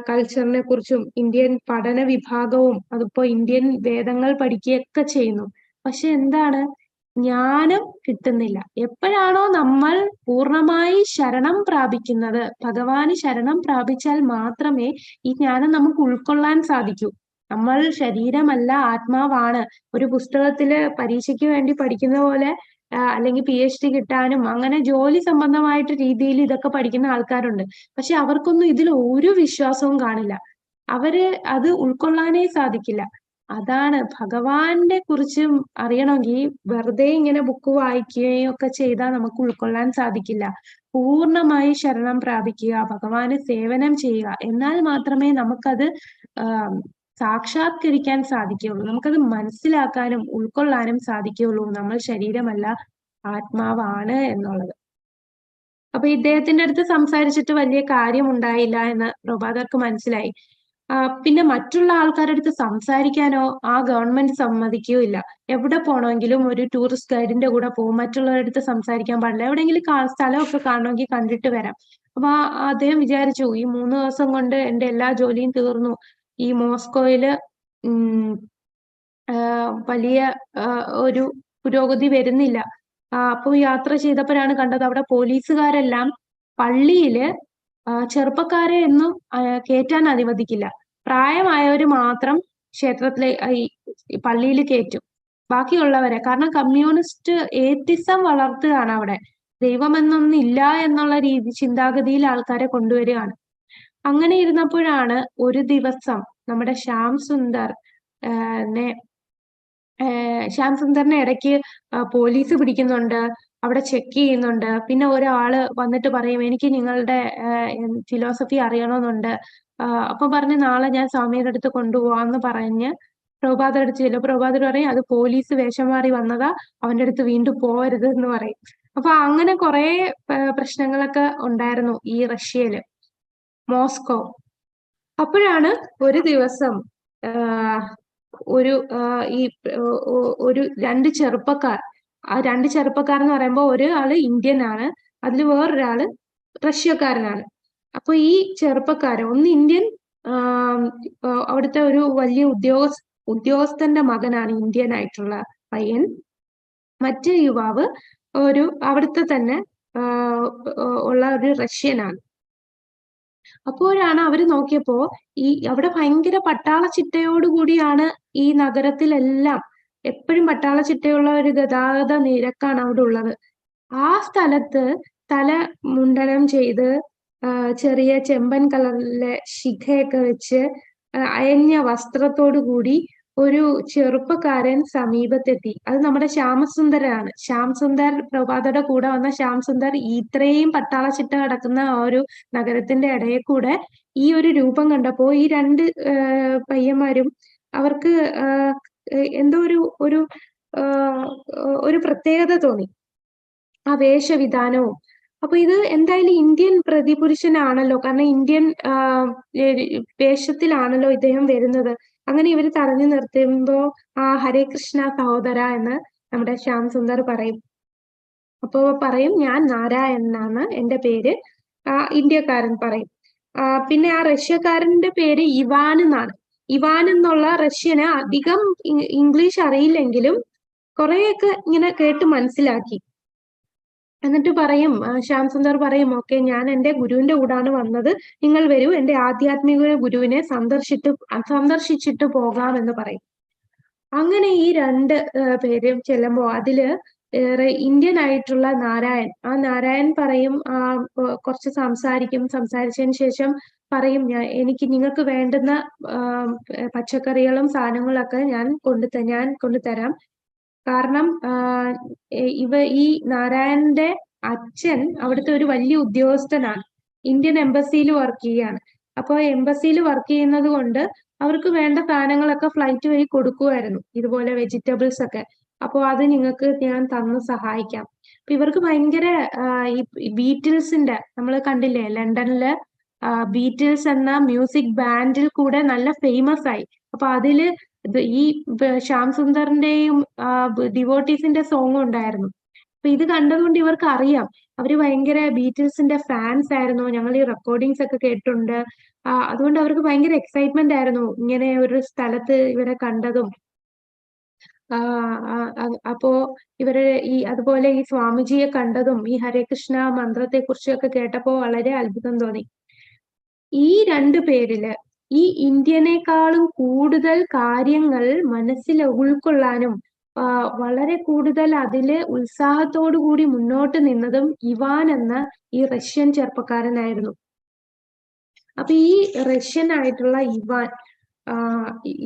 കൾച്ചറിനെ കുറിച്ചും ഇന്ത്യൻ പഠന വിഭാഗവും അതിപ്പോ ഇന്ത്യൻ വേദങ്ങൾ പഠിക്കുകയൊക്കെ ചെയ്യുന്നു. പക്ഷെ എന്താണ് ജ്ഞാനം കിട്ടുന്നില്ല. എപ്പോഴാണോ നമ്മൾ പൂർണ്ണമായി ശരണം പ്രാപിക്കുന്നത്, ഭഗവാന് ശരണം പ്രാപിച്ചാൽ മാത്രമേ ഈ ജ്ഞാനം നമുക്ക് ഉൾക്കൊള്ളാൻ സാധിക്കൂ. നമ്മൾ ശരീരമല്ല ആത്മാവാണ്. ഒരു പുസ്തകത്തില് പരീക്ഷയ്ക്ക് വേണ്ടി പഠിക്കുന്ന പോലെ അല്ലെങ്കിൽ PhD കിട്ടാനും അങ്ങനെ ജോലി സംബന്ധമായിട്ട് രീതിയിൽ ഇതൊക്കെ പഠിക്കുന്ന ആൾക്കാരുണ്ട്. പക്ഷെ അവർക്കൊന്നും ഇതിൽ ഒരു വിശ്വാസവും കാണില്ല. അവര് അത് ഉൾക്കൊള്ളാനേ സാധിക്കില്ല. അതാണ് ഭഗവാനെ കുറിച്ച് അറിയണമെങ്കിൽ വെറുതെ ഇങ്ങനെ ബുക്ക് വായിക്കുകയും ഒക്കെ ചെയ്താൽ നമുക്ക് ഉൾക്കൊള്ളാൻ സാധിക്കില്ല. പൂർണ്ണമായി ശരണം പ്രാപിക്കുക, ഭഗവാന് സേവനം ചെയ്യുക, എന്നാൽ മാത്രമേ നമുക്കത് സാക്ഷാത്കരിക്കാൻ സാധിക്കുകയുള്ളൂ. നമുക്കത് മനസ്സിലാക്കാനും ഉൾക്കൊള്ളാനും സാധിക്കുകയുള്ളൂ. നമ്മൾ ശരീരമല്ല ആത്മാവാണ് എന്നുള്ളത്. അപ്പൊ ഇദ്ദേഹത്തിന്റെ അടുത്ത് സംസാരിച്ചിട്ട് വലിയ കാര്യം ഉണ്ടായില്ല എന്ന് പ്രഭാതർക്ക് മനസ്സിലായി. പിന്നെ മറ്റുള്ള ആൾക്കാരുടെ അടുത്ത് സംസാരിക്കാനോ ആ ഗവൺമെന്റ് സമ്മതിക്കുകയില്ല. എവിടെ പോകണമെങ്കിലും ഒരു ടൂറിസ്റ്റ് ഗൈഡിന്റെ കൂടെ പോകും. മറ്റുള്ളവരുടെ അടുത്ത് സംസാരിക്കാൻ പാടില്ല. എവിടെയെങ്കിലും സ്ഥലമൊക്കെ കാണണമെങ്കിൽ കണ്ടിട്ട് വരാം. അപ്പൊ അദ്ദേഹം വിചാരിച്ചു ഈ 3 ദിവസം കൊണ്ട് എന്റെ എല്ലാ ജോലിയും തീർന്നു. ഈ മോസ്കോയില് വലിയ ഒരു പുരോഗതി വരുന്നില്ല. അപ്പൊ യാത്ര ചെയ്തപ്പോഴാണ് കണ്ടത് അവിടെ പോലീസുകാരെല്ലാം പള്ളിയില് ചെറുപ്പക്കാരെ ഒന്നും കയറ്റാൻ അനുവദിക്കില്ല. പ്രായമായവര് മാത്രം ക്ഷേത്രത്തിലെ ഈ പള്ളിയിൽ കയറ്റും. ബാക്കിയുള്ളവരെ, കാരണം കമ്മ്യൂണിസ്റ്റ് ഏത്തിസം വളർത്തുകയാണ് അവിടെ. ദൈവമെന്നൊന്നും ഇല്ല എന്നുള്ള ചിന്താഗതിയിൽ ആൾക്കാരെ കൊണ്ടുവരികയാണ്. അങ്ങനെ ഇരുന്നപ്പോഴാണ് ഒരു ദിവസം നമ്മുടെ ശ്യാം സുന്ദർ ശ്യാം സുന്ദറിനെ ഇടയ്ക്ക് പോലീസ് പിടിക്കുന്നുണ്ട്, അവിടെ ചെക്ക് ചെയ്യുന്നുണ്ട്. പിന്നെ ഒരാള് വന്നിട്ട് പറയും എനിക്ക് നിങ്ങളുടെ ഫിലോസഫി അറിയണമെന്നുണ്ട്. അപ്പൊ പറഞ്ഞ് നാളെ ഞാൻ സ്വാമിയുടെ അടുത്ത് കൊണ്ടുപോവാന്ന് പറഞ്ഞ് പ്രഭുപാദർ അടുത്ത് ചെല്ലും. പ്രഭുപാദർ പറയും അത് പോലീസ് വേഷം മാറി വന്നതാ, അവന്റെ അടുത്ത് വീണ്ടും പോകരുത് എന്ന് പറയും. അപ്പൊ അങ്ങനെ കുറെ പ്രശ്നങ്ങളൊക്കെ ഉണ്ടായിരുന്നു ഈ റഷ്യയില്, മോസ്കോ. അപ്പോഴാണ് ഒരു ദിവസം ഒരു രണ്ട് ചെറുപ്പക്കാർ, ആ രണ്ട് ചെറുപ്പക്കാർ എന്ന് പറയുമ്പോൾ ഒരാള് ഇന്ത്യൻ ആണ്, അതിൽ വേറൊരാള് റഷ്യക്കാരനാണ്. അപ്പൊ ഈ ചെറുപ്പക്കാര്, ഒന്ന് ഇന്ത്യൻ അവിടുത്തെ ഒരു വലിയ ഉദ്യോഗസ്ഥന്റെ മകനാണ് ഇന്ത്യൻ ആയിട്ടുള്ള പയ്യൻ. മറ്റേ യുവാവ് ഒരു അവിടുത്തെ തന്നെ ഉള്ള ഒരു റഷ്യനാണ്. അപ്പോഴാണ് അവര് നോക്കിയപ്പോ അവിടെ ഭയങ്കര പട്ടാള ചിട്ടയോടുകൂടിയാണ് ഈ നഗരത്തിലെല്ലാം. എപ്പോഴും പട്ടാള ചിട്ടയുള്ള ഒരു ഗതാഗത നിരക്കാണ് അവിടെ ഉള്ളത്. ആ സ്ഥലത്ത് തല മുണ്ടനം ചെയ്ത് ചെറിയ ചെമ്പൻ കളറിലെ ശിഖയൊക്കെ വെച്ച് അയഞ്ഞ വസ്ത്രത്തോടു കൂടി ഒരു ചെറുപ്പക്കാരൻ സമീപത്തെത്തി. അത് നമ്മുടെ ശ്യാമസുന്ദരാണ്. ശ്യാംസുന്ദർ, പ്രഭാതയുടെ കൂടെ വന്ന ശ്യാംസുന്ദർ ഇത്രയും പട്ടാള ചിട്ട കിടക്കുന്ന ആ ഒരു നഗരത്തിന്റെ ഇടയിൽ കൂടെ ഈ ഒരു രൂപം കണ്ടപ്പോ ഈ രണ്ട് പയ്യന്മാരും അവർക്ക് എന്തോ ഒരു ഒരു പ്രത്യേകത തോന്നി ആ വേഷവിധാനവും. അപ്പൊ ഇത് എന്തായാലും ഇന്ത്യൻ പ്രതിപുരുഷനാണല്ലോ, കാരണം ഇന്ത്യൻ വേഷത്തിലാണല്ലോ ഇദ്ദേഹം വരുന്നത്. അങ്ങനെ ഇവര് തടഞ്ഞു നിർത്തുമ്പോ ഹരേ കൃഷ്ണ സഹോദര എന്ന് നമ്മുടെ ശ്യാം സുന്ദർ പറയും. അപ്പോ പറയും ഞാൻ നാരായണനാണ് എന്റെ പേര്. ഇന്ത്യക്കാരൻ പറയും. പിന്നെ ആ റഷ്യക്കാരന്റെ പേര് ഇവാൻ എന്നാണ്. ഇവാൻ എന്നുള്ള റഷ്യന് അധികം ഇംഗ്ലീഷ് അറിയില്ലെങ്കിലും കുറെയൊക്കെ ഇങ്ങനെ കേട്ട് മനസ്സിലാക്കി. എന്നിട്ട് പറയും, ശ്യാം സുന്ദർ പറയും ഓക്കെ ഞാൻ എന്റെ ഗുരുവിന്റെ കൂടാണ് വന്നത്, നിങ്ങൾ വരൂ എന്റെ ആധ്യാത്മിക ഗുരുവിനെ സന്ദർശിച്ചിട്ട് പോകാം എന്ന് പറയും. അങ്ങനെ ഈ രണ്ട് പേരും ചെല്ലുമ്പോ അതില് ഇന്ത്യൻ ആയിട്ടുള്ള നാരായൺ, ആ നാരായൺ പറയും കുറച്ച് സംസാരിച്ചതിന് ശേഷം പറയും എനിക്ക് നിങ്ങൾക്ക് വേണ്ടുന്ന പച്ചക്കറികളും സാധനങ്ങളൊക്കെ ഞാൻ കൊണ്ടുതരാം. കാരണം ഈ നാരായണന്റെ അച്ഛൻ അവിടുത്തെ ഒരു വലിയ ഉദ്യോഗസ്ഥനാണ്, ഇന്ത്യൻ എംബസിയിൽ വർക്ക് ചെയ്യാണ്. അപ്പൊ എംബസിയിൽ വർക്ക് ചെയ്യുന്നത് കൊണ്ട് അവർക്ക് വേണ്ട സാധനങ്ങളൊക്കെ ഫ്ലൈറ്റ് വഴി കൊടുക്കുമായിരുന്നു, ഇതുപോലെ വെജിറ്റബിൾസ് ഒക്കെ. അപ്പൊ അത് നിങ്ങൾക്ക് ഞാൻ തന്ന് സഹായിക്കാം. അപ്പൊ ഇവർക്ക് ഭയങ്കര ഈ ബീറ്റിൽസിന്റെ നമ്മൾ കണ്ടില്ലേ ലണ്ടനില് ബീറ്റിൽസ് എന്ന മ്യൂസിക് ബാൻഡിൽ കൂടെ നല്ല ഫേമസ് ആയി. അപ്പൊ അതില് ഈ ശ്യാം സുന്ദറിന്റെയും ഡിവോട്ടീസിന്റെ സോങ്ങും ഉണ്ടായിരുന്നു. അപ്പൊ ഇത് കണ്ടതുകൊണ്ട് ഇവർക്ക് അറിയാം, അവര് ഭയങ്കര ബീറ്റിൽസിന്റെ ഫാൻസ് ആയിരുന്നു, ഞങ്ങൾ ഈ റെക്കോർഡിങ്സ് ഒക്കെ കേട്ടിട്ടുണ്ട്. അതുകൊണ്ട് അവർക്ക് ഭയങ്കര എക്സൈറ്റ്മെന്റ് ആയിരുന്നു ഇങ്ങനെ ഒരു സ്ഥലത്ത് ഇവരെ കണ്ടതും. അപ്പോ ഇവര് അതുപോലെ ഈ സ്വാമിജിയെ കണ്ടതും ഈ ഹരേ കൃഷ്ണ മന്ത്രത്തെ കുറിച്ചൊക്കെ കേട്ടപ്പോ വളരെ അത്ഭുതം തോന്നി. ഈ രണ്ടു പേരില് ഈ ഇന്ത്യനേക്കാളും കൂടുതൽ കാര്യങ്ങൾ മനസ്സിൽ ഉൾക്കൊള്ളാനും വളരെ കൂടുതൽ അതില് ഉത്സാഹത്തോടു കൂടി മുന്നോട്ട് നിന്നതും ഇവാൻ എന്ന ഈ റഷ്യൻ ചെറുപ്പക്കാരനായിരുന്നു. അപ്പൊ ഈ റഷ്യൻ ആയിട്ടുള്ള ഇവാൻ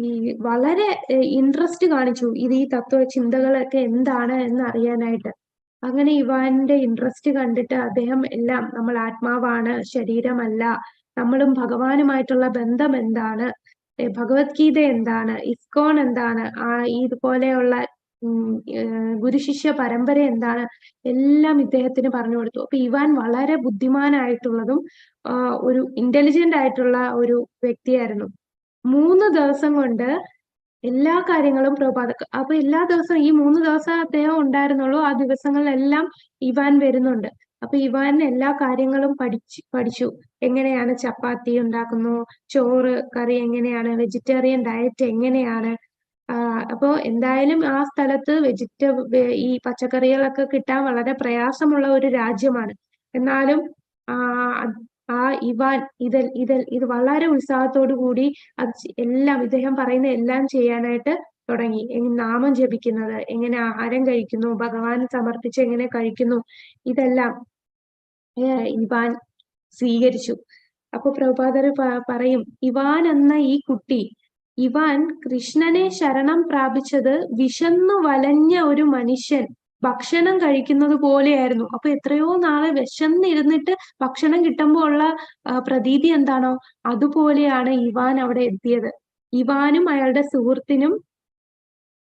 ഈ വളരെ ഇൻട്രസ്റ്റ് കാണിച്ചു ഈ തത്വ ചിന്തകളൊക്കെ എന്താണ് എന്ന് അറിയാനായിട്ട്. അങ്ങനെ ഇവാന്റെ ഇൻട്രസ്റ്റ് കണ്ടിട്ട് അദ്ദേഹം എല്ലാം നമ്മൾ ആത്മാവാണ്, ശരീരമല്ല, നമ്മളും ഭഗവാനുമായിട്ടുള്ള ബന്ധം എന്താണ്, ഭഗവത്ഗീത എന്താണ്, ഇസ്കോൺ എന്താണ്, ഇതുപോലെയുള്ള ഗുരുശിഷ്യ പരമ്പര എന്താണ്, എല്ലാം ഇദ്ദേഹത്തിന് പറഞ്ഞു കൊടുത്തു. അപ്പൊ ഇവാൻ വളരെ ബുദ്ധിമാനായിട്ടുള്ളതും ഒരു ഇന്റലിജന്റ് ആയിട്ടുള്ള ഒരു വ്യക്തിയായിരുന്നു. 3 ദിവസം കൊണ്ട് എല്ലാ കാര്യങ്ങളും പ്രഭുപാദ അപ്പൊ എല്ലാ ദിവസവും ഈ 3 ദിവസം അദ്ദേഹം ഉണ്ടായിരുന്നുള്ളൂ. ആ ദിവസങ്ങളിലെല്ലാം ഇവാൻ വരുന്നുണ്ട്. അപ്പൊ ഇവാൻ എല്ലാ കാര്യങ്ങളും പഠിച്ചു. എങ്ങനെയാണ് ചപ്പാത്തി ഉണ്ടാക്കുന്നു, ചോറ് കറി എങ്ങനെയാണ്, വെജിറ്റേറിയൻ ഡയറ്റ് എങ്ങനെയാണ്. അപ്പോ എന്തായാലും ആ സ്ഥലത്ത് ഈ പച്ചക്കറികളൊക്കെ കിട്ടാൻ വളരെ പ്രയാസമുള്ള ഒരു രാജ്യമാണ്. എന്നാലും ആ ഇവാൻ ഇത് വളരെ ഉത്സാഹത്തോടു കൂടി എല്ലാം ഇദ്ദേഹം പറയുന്ന എല്ലാം ചെയ്യാനായിട്ട് തുടങ്ങി. നാമം ജപിക്കുന്നത്, എങ്ങനെ ആഹാരം കഴിക്കുന്നു, ഭഗവാൻ സമർപ്പിച്ച് എങ്ങനെ കഴിക്കുന്നു, ഇതെല്ലാം ഇവാൻ സ്വീകരിച്ചു. അപ്പൊ പ്രഭുപാദർ പറയും, ഇവാൻ എന്ന ഈ കുട്ടി, ഇവാൻ കൃഷ്ണനെ ശരണം പ്രാപിച്ചത് വിശന്നു വലഞ്ഞ ഒരു മനുഷ്യൻ ഭക്ഷണം കഴിക്കുന്നത് പോലെയായിരുന്നു. അപ്പൊ എത്രയോ നാളെ വിശന്നിരുന്നിട്ട് ഭക്ഷണം കിട്ടുമ്പോൾ ഉള്ള പ്രതീതി എന്താണോ അതുപോലെയാണ് ഇവാൻ അവിടെ എത്തിയത്. ഇവാനും അയാളുടെ സുഹൃത്തിനും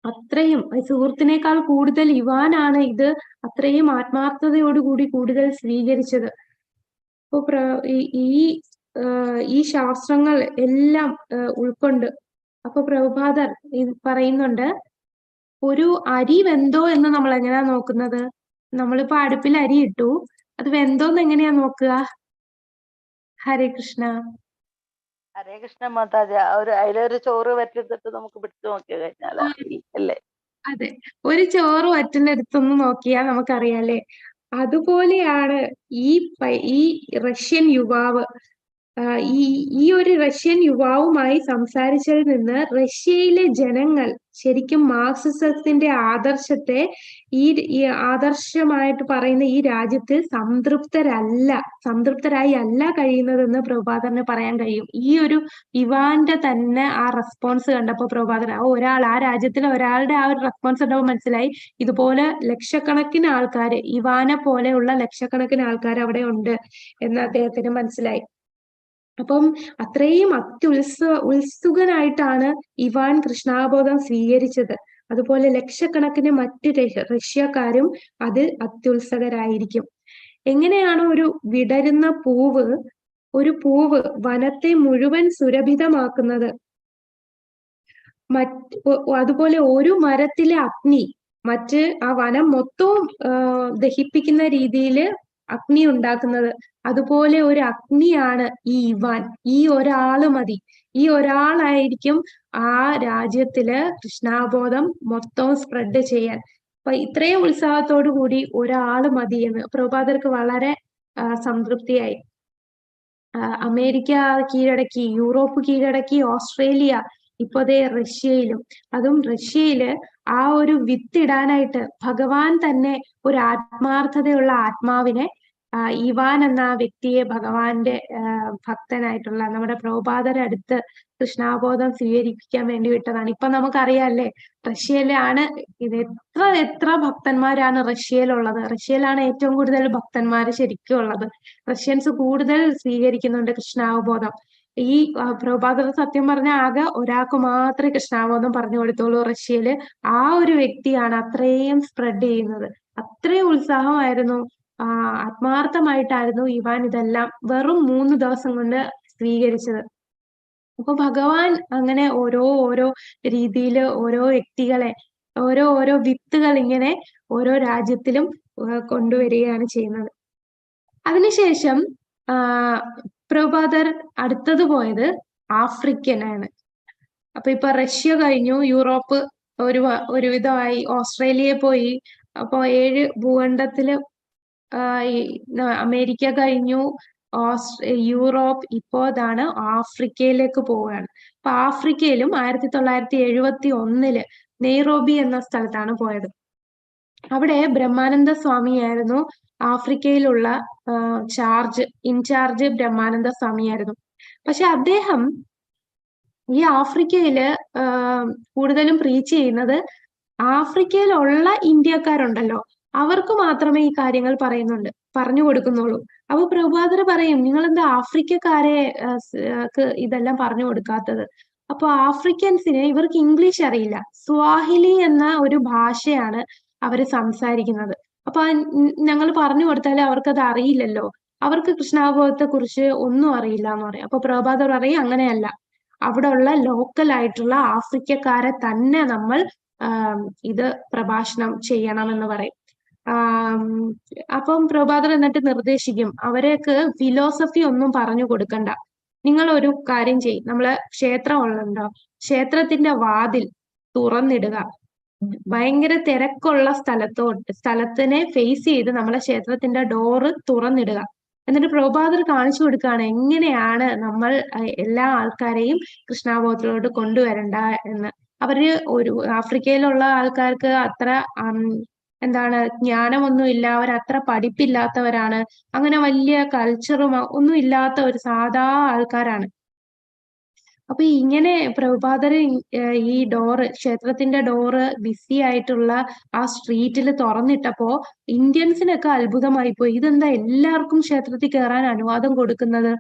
അത്രയും, സുഹൃത്തിനേക്കാൾ കൂടുതൽ ഇവാനാണ് ഇത് അത്രയും ആത്മാർത്ഥതയോടുകൂടി കൂടുതൽ സ്വീകരിച്ചത്. അപ്പൊ ഈ ശാസ്ത്രങ്ങൾ എല്ലാം ഉൾക്കൊണ്ട് അപ്പൊ പ്രഭുപാദർ പറയുന്നുണ്ട്, ഒരു അരി വെന്തോ എന്ന് നമ്മൾ എങ്ങനെയാ നോക്കുന്നത്? നമ്മളിപ്പോ അടുപ്പിൽ അരി ഇട്ടു, അത് വെന്തോന്ന് എങ്ങനെയാ നോക്കുക? ഹരേ കൃഷ്ണ. ഹരേ കൃഷ്ണ മാതാജി, അതിലൊരു ചോറ് വറ്റിട്ട് നമുക്ക് പിടിച്ചു നോക്കിയ കഴിഞ്ഞാൽ അല്ലേ? അതെ, ഒരു ചോറ് വറ്റുന്നെടുത്തൊന്ന് നോക്കിയാൽ നമുക്കറിയാലേ. അതുപോലെയാണ് ഈ റഷ്യൻ യുവാവ്. ഈ ഒരു റഷ്യൻ യുവാവുമായി സംസാരിച്ചതിൽ നിന്ന് റഷ്യയിലെ ജനങ്ങൾ ശരിക്കും മാർക്സിസത്തിന്റെ ആദർശത്തെ ഈ ആദർശമായിട്ട് പറയുന്ന ഈ രാജ്യത്ത് സംതൃപ്തരായി അല്ല കഴിയുന്നതെന്ന് പ്രഭുപാദറിന് പറയാൻ കഴിയും. ഈ ഒരു ഇവാന്റെ തന്നെ ആ റെസ്പോൺസ് കണ്ടപ്പോ പ്രഭുപാദർ ആ രാജ്യത്തിലെ ഒരാളുടെ ആ ഒരു റെസ്പോൺസ് കണ്ടപ്പോൾ മനസ്സിലായി, ഇതുപോലെ ലക്ഷക്കണക്കിന് ആൾക്കാര്, ഇവാനെ പോലെയുള്ള ലക്ഷക്കണക്കിന് ആൾക്കാർ അവിടെ ഉണ്ട് എന്ന് അദ്ദേഹത്തിന് മനസ്സിലായി. അപ്പം അത്രയും ഉത്സുകനായിട്ടാണ് ഇവാൻ കൃഷ്ണാബോധം സ്വീകരിച്ചത്. അതുപോലെ ലക്ഷക്കണക്കിന് മറ്റ് റഷ്യക്കാരും അതിൽ അത്യുത്സുകരായിരിക്കും. എങ്ങനെയാണ് ഒരു പൂവ് വനത്തെ മുഴുവൻ സുരഭിതമാക്കുന്നത്, അതുപോലെ ഒരു മരത്തിലെ അഗ്നി ആ വനം മൊത്തവും ദഹിപ്പിക്കുന്ന രീതിയിൽ അഗ്നി ഉണ്ടാക്കുന്നത്, അതുപോലെ ഒരു അഗ്നിയാണ് ഈ ഇവാൻ. ഈ ഒരാള് മതി, ഈ ഒരാളായിരിക്കും ആ രാജ്യത്തില് കൃഷ്ണാബോധം മൊത്തവും സ്പ്രെഡ് ചെയ്യാൻ. അപ്പൊ ഇത്രയും ഉത്സാഹത്തോടു കൂടി ഒരാള് മതി എന്ന് പ്രഭുപാദർക്ക് വളരെ സംതൃപ്തിയായി. അമേരിക്ക കീഴടക്കി, യൂറോപ്പ് കീഴടക്കി, ഓസ്ട്രേലിയ, ഇപ്പോഴത്തെ റഷ്യയിലും. അതും റഷ്യയില് ആ ഒരു വിത്തിടാനായിട്ട് ഭഗവാൻ തന്നെ ഒരു ആത്മാർത്ഥതയുള്ള ആത്മാവിനെ, ഇവാൻ എന്ന ആ വ്യക്തിയെ ഭഗവാന്റെ ഭക്തനായിട്ടുള്ള നമ്മുടെ പ്രഭുപാദരുടെ അടുത്ത് കൃഷ്ണാബോധം സ്വീകരിപ്പിക്കാൻ വേണ്ടി വിട്ടതാണ്. ഇപ്പൊ നമുക്കറിയാല്ലേ, റഷ്യയിലാണ് ഇത് എത്ര ഭക്തന്മാരാണ് റഷ്യയിലുള്ളത്. റഷ്യയിലാണ് ഏറ്റവും കൂടുതൽ ഭക്തന്മാര് ശരിക്കും ഉള്ളത്. റഷ്യൻസ് കൂടുതൽ സ്വീകരിക്കുന്നുണ്ട് കൃഷ്ണാവബോധം. ഈ പ്രഭുപാദർ സത്യം പറഞ്ഞ ആകെ ഒരാൾക്ക് മാത്രമേ കൃഷ്ണാബോധം പറഞ്ഞു കൊടുത്തുള്ളൂ റഷ്യയില്. ആ ഒരു വ്യക്തിയാണ് അത്രയും സ്പ്രെഡ് ചെയ്യുന്നത്. അത്രയും ഉത്സാഹമായിരുന്നു, ആത്മാർത്ഥമായിട്ടായിരുന്നു ഇവാൻ ഇതെല്ലാം വെറും 3 ദിവസം കൊണ്ട് സ്വീകരിച്ചത്. അപ്പൊ ഭഗവാൻ അങ്ങനെ ഓരോ രീതിയിൽ ഓരോ വ്യക്തികളെ, ഓരോ വിത്തുകൾ ഇങ്ങനെ ഓരോ രാജ്യത്തിലും കൊണ്ടുവരികയാണ് ചെയ്യുന്നത്. അതിനുശേഷം പ്രഭുപാദർ അടുത്തത് പോയത് ആഫ്രിക്കനാണ്. അപ്പൊ ഇപ്പൊ റഷ്യ കഴിഞ്ഞു, യൂറോപ്പ് ഒരുവിധമായി, ഓസ്ട്രേലിയ പോയി. അപ്പൊ 7 ഭൂഖണ്ഡത്തില് അമേരിക്ക കഴിഞ്ഞു, യൂറോപ്പ്, ഇപ്പോ ഇതാണ് ആഫ്രിക്കയിലേക്ക് പോവുകയാണ്. അപ്പൊ ആഫ്രിക്കയിലും 1971 നെയ്റോബി എന്ന സ്ഥലത്താണ് പോയത്. അവിടെ ബ്രഹ്മാനന്ദ സ്വാമിയായിരുന്നു ആഫ്രിക്കയിലുള്ള ഇൻചാർജ് ബ്രഹ്മാനന്ദ സ്വാമിയായിരുന്നു. പക്ഷെ അദ്ദേഹം ഈ ആഫ്രിക്കയില് കൂടുതലും പ്രീച്ച് ചെയ്യുന്നത് ആഫ്രിക്കയിലുള്ള ഇന്ത്യക്കാരുണ്ടല്ലോ, അവർക്ക് മാത്രമേ ഈ കാര്യങ്ങൾ പറഞ്ഞു കൊടുക്കുന്നുള്ളൂ. അപ്പൊ പ്രഭുപാദർ പറയും, നിങ്ങൾ എന്താ ആഫ്രിക്കക്കാരെ ഇതെല്ലാം പറഞ്ഞു കൊടുക്കാത്തത്? അപ്പൊ ആഫ്രിക്കൻസിന് ഇവർക്ക് ഇംഗ്ലീഷ് അറിയില്ല, സ്വാഹിലി എന്ന ഒരു ഭാഷയാണ് അവര് സംസാരിക്കുന്നത്. അപ്പൊ ഞങ്ങൾ പറഞ്ഞു കൊടുത്താൽ അവർക്കത് അറിയില്ലല്ലോ, അവർക്ക് കൃഷ്ണാവബോധത്തെ കുറിച്ച് ഒന്നും അറിയില്ല എന്ന് പറയും. അപ്പൊ പ്രഭുപാദർ പറയും, അങ്ങനെയല്ല, അവിടെ ഉള്ള ലോക്കൽ ആയിട്ടുള്ള ആഫ്രിക്കക്കാരെ തന്നെ നമ്മൾ ഇത് പ്രഭാഷണം ചെയ്യണമെന്ന് പറയും. അപ്പം പ്രഭുപാദർ എന്നിട്ട് നിർദ്ദേശിക്കും, അവർക്ക് ഫിലോസഫി ഒന്നും പറഞ്ഞു കൊടുക്കണ്ട, നിങ്ങൾ ഒരു കാര്യം ചെയ്യും, നമ്മളെ ക്ഷേത്രം ഉള്ളതുണ്ടോ, ക്ഷേത്രത്തിന്റെ വാതിൽ തുറന്നിടുക, ഭയങ്കര തിരക്കുള്ള സ്ഥലത്തിനെ ഫേസ് ചെയ്ത് നമ്മളെ ക്ഷേത്രത്തിന്റെ ഡോറ് തുറന്നിടുക. എന്നിട്ട് പ്രഭുപാദർ കാണിച്ചു കൊടുക്കുകയാണ് എങ്ങനെയാണ് നമ്മൾ എല്ലാ ആൾക്കാരെയും കൃഷ്ണാബോധത്തിലോട്ട് കൊണ്ടുവരണ്ട എന്ന്. അവര് ആഫ്രിക്കയിലുള്ള ആൾക്കാർക്ക് അത്ര എന്താണ് ജ്ഞാനമൊന്നും ഇല്ല, അവരത്ര പഠിപ്പില്ലാത്തവരാണ്, അങ്ങനെ വലിയ കൾച്ചറും ഒന്നും ഇല്ലാത്ത ഒരു സാധാ ആൾക്കാരാണ്. അപ്പൊ ഇങ്ങനെ പ്രഭുപാദർ ഈ ക്ഷേത്രത്തിന്റെ ഡോറ് ബിസി ആയിട്ടുള്ള ആ സ്ട്രീറ്റിൽ തുറന്നിട്ടപ്പോ ഇന്ത്യൻസിനൊക്കെ അത്ഭുതമായി പോയി. ഇതെന്താ എല്ലാവർക്കും ക്ഷേത്രത്തിൽ കയറാൻ അനുവാദം കൊടുക്കുന്നത്?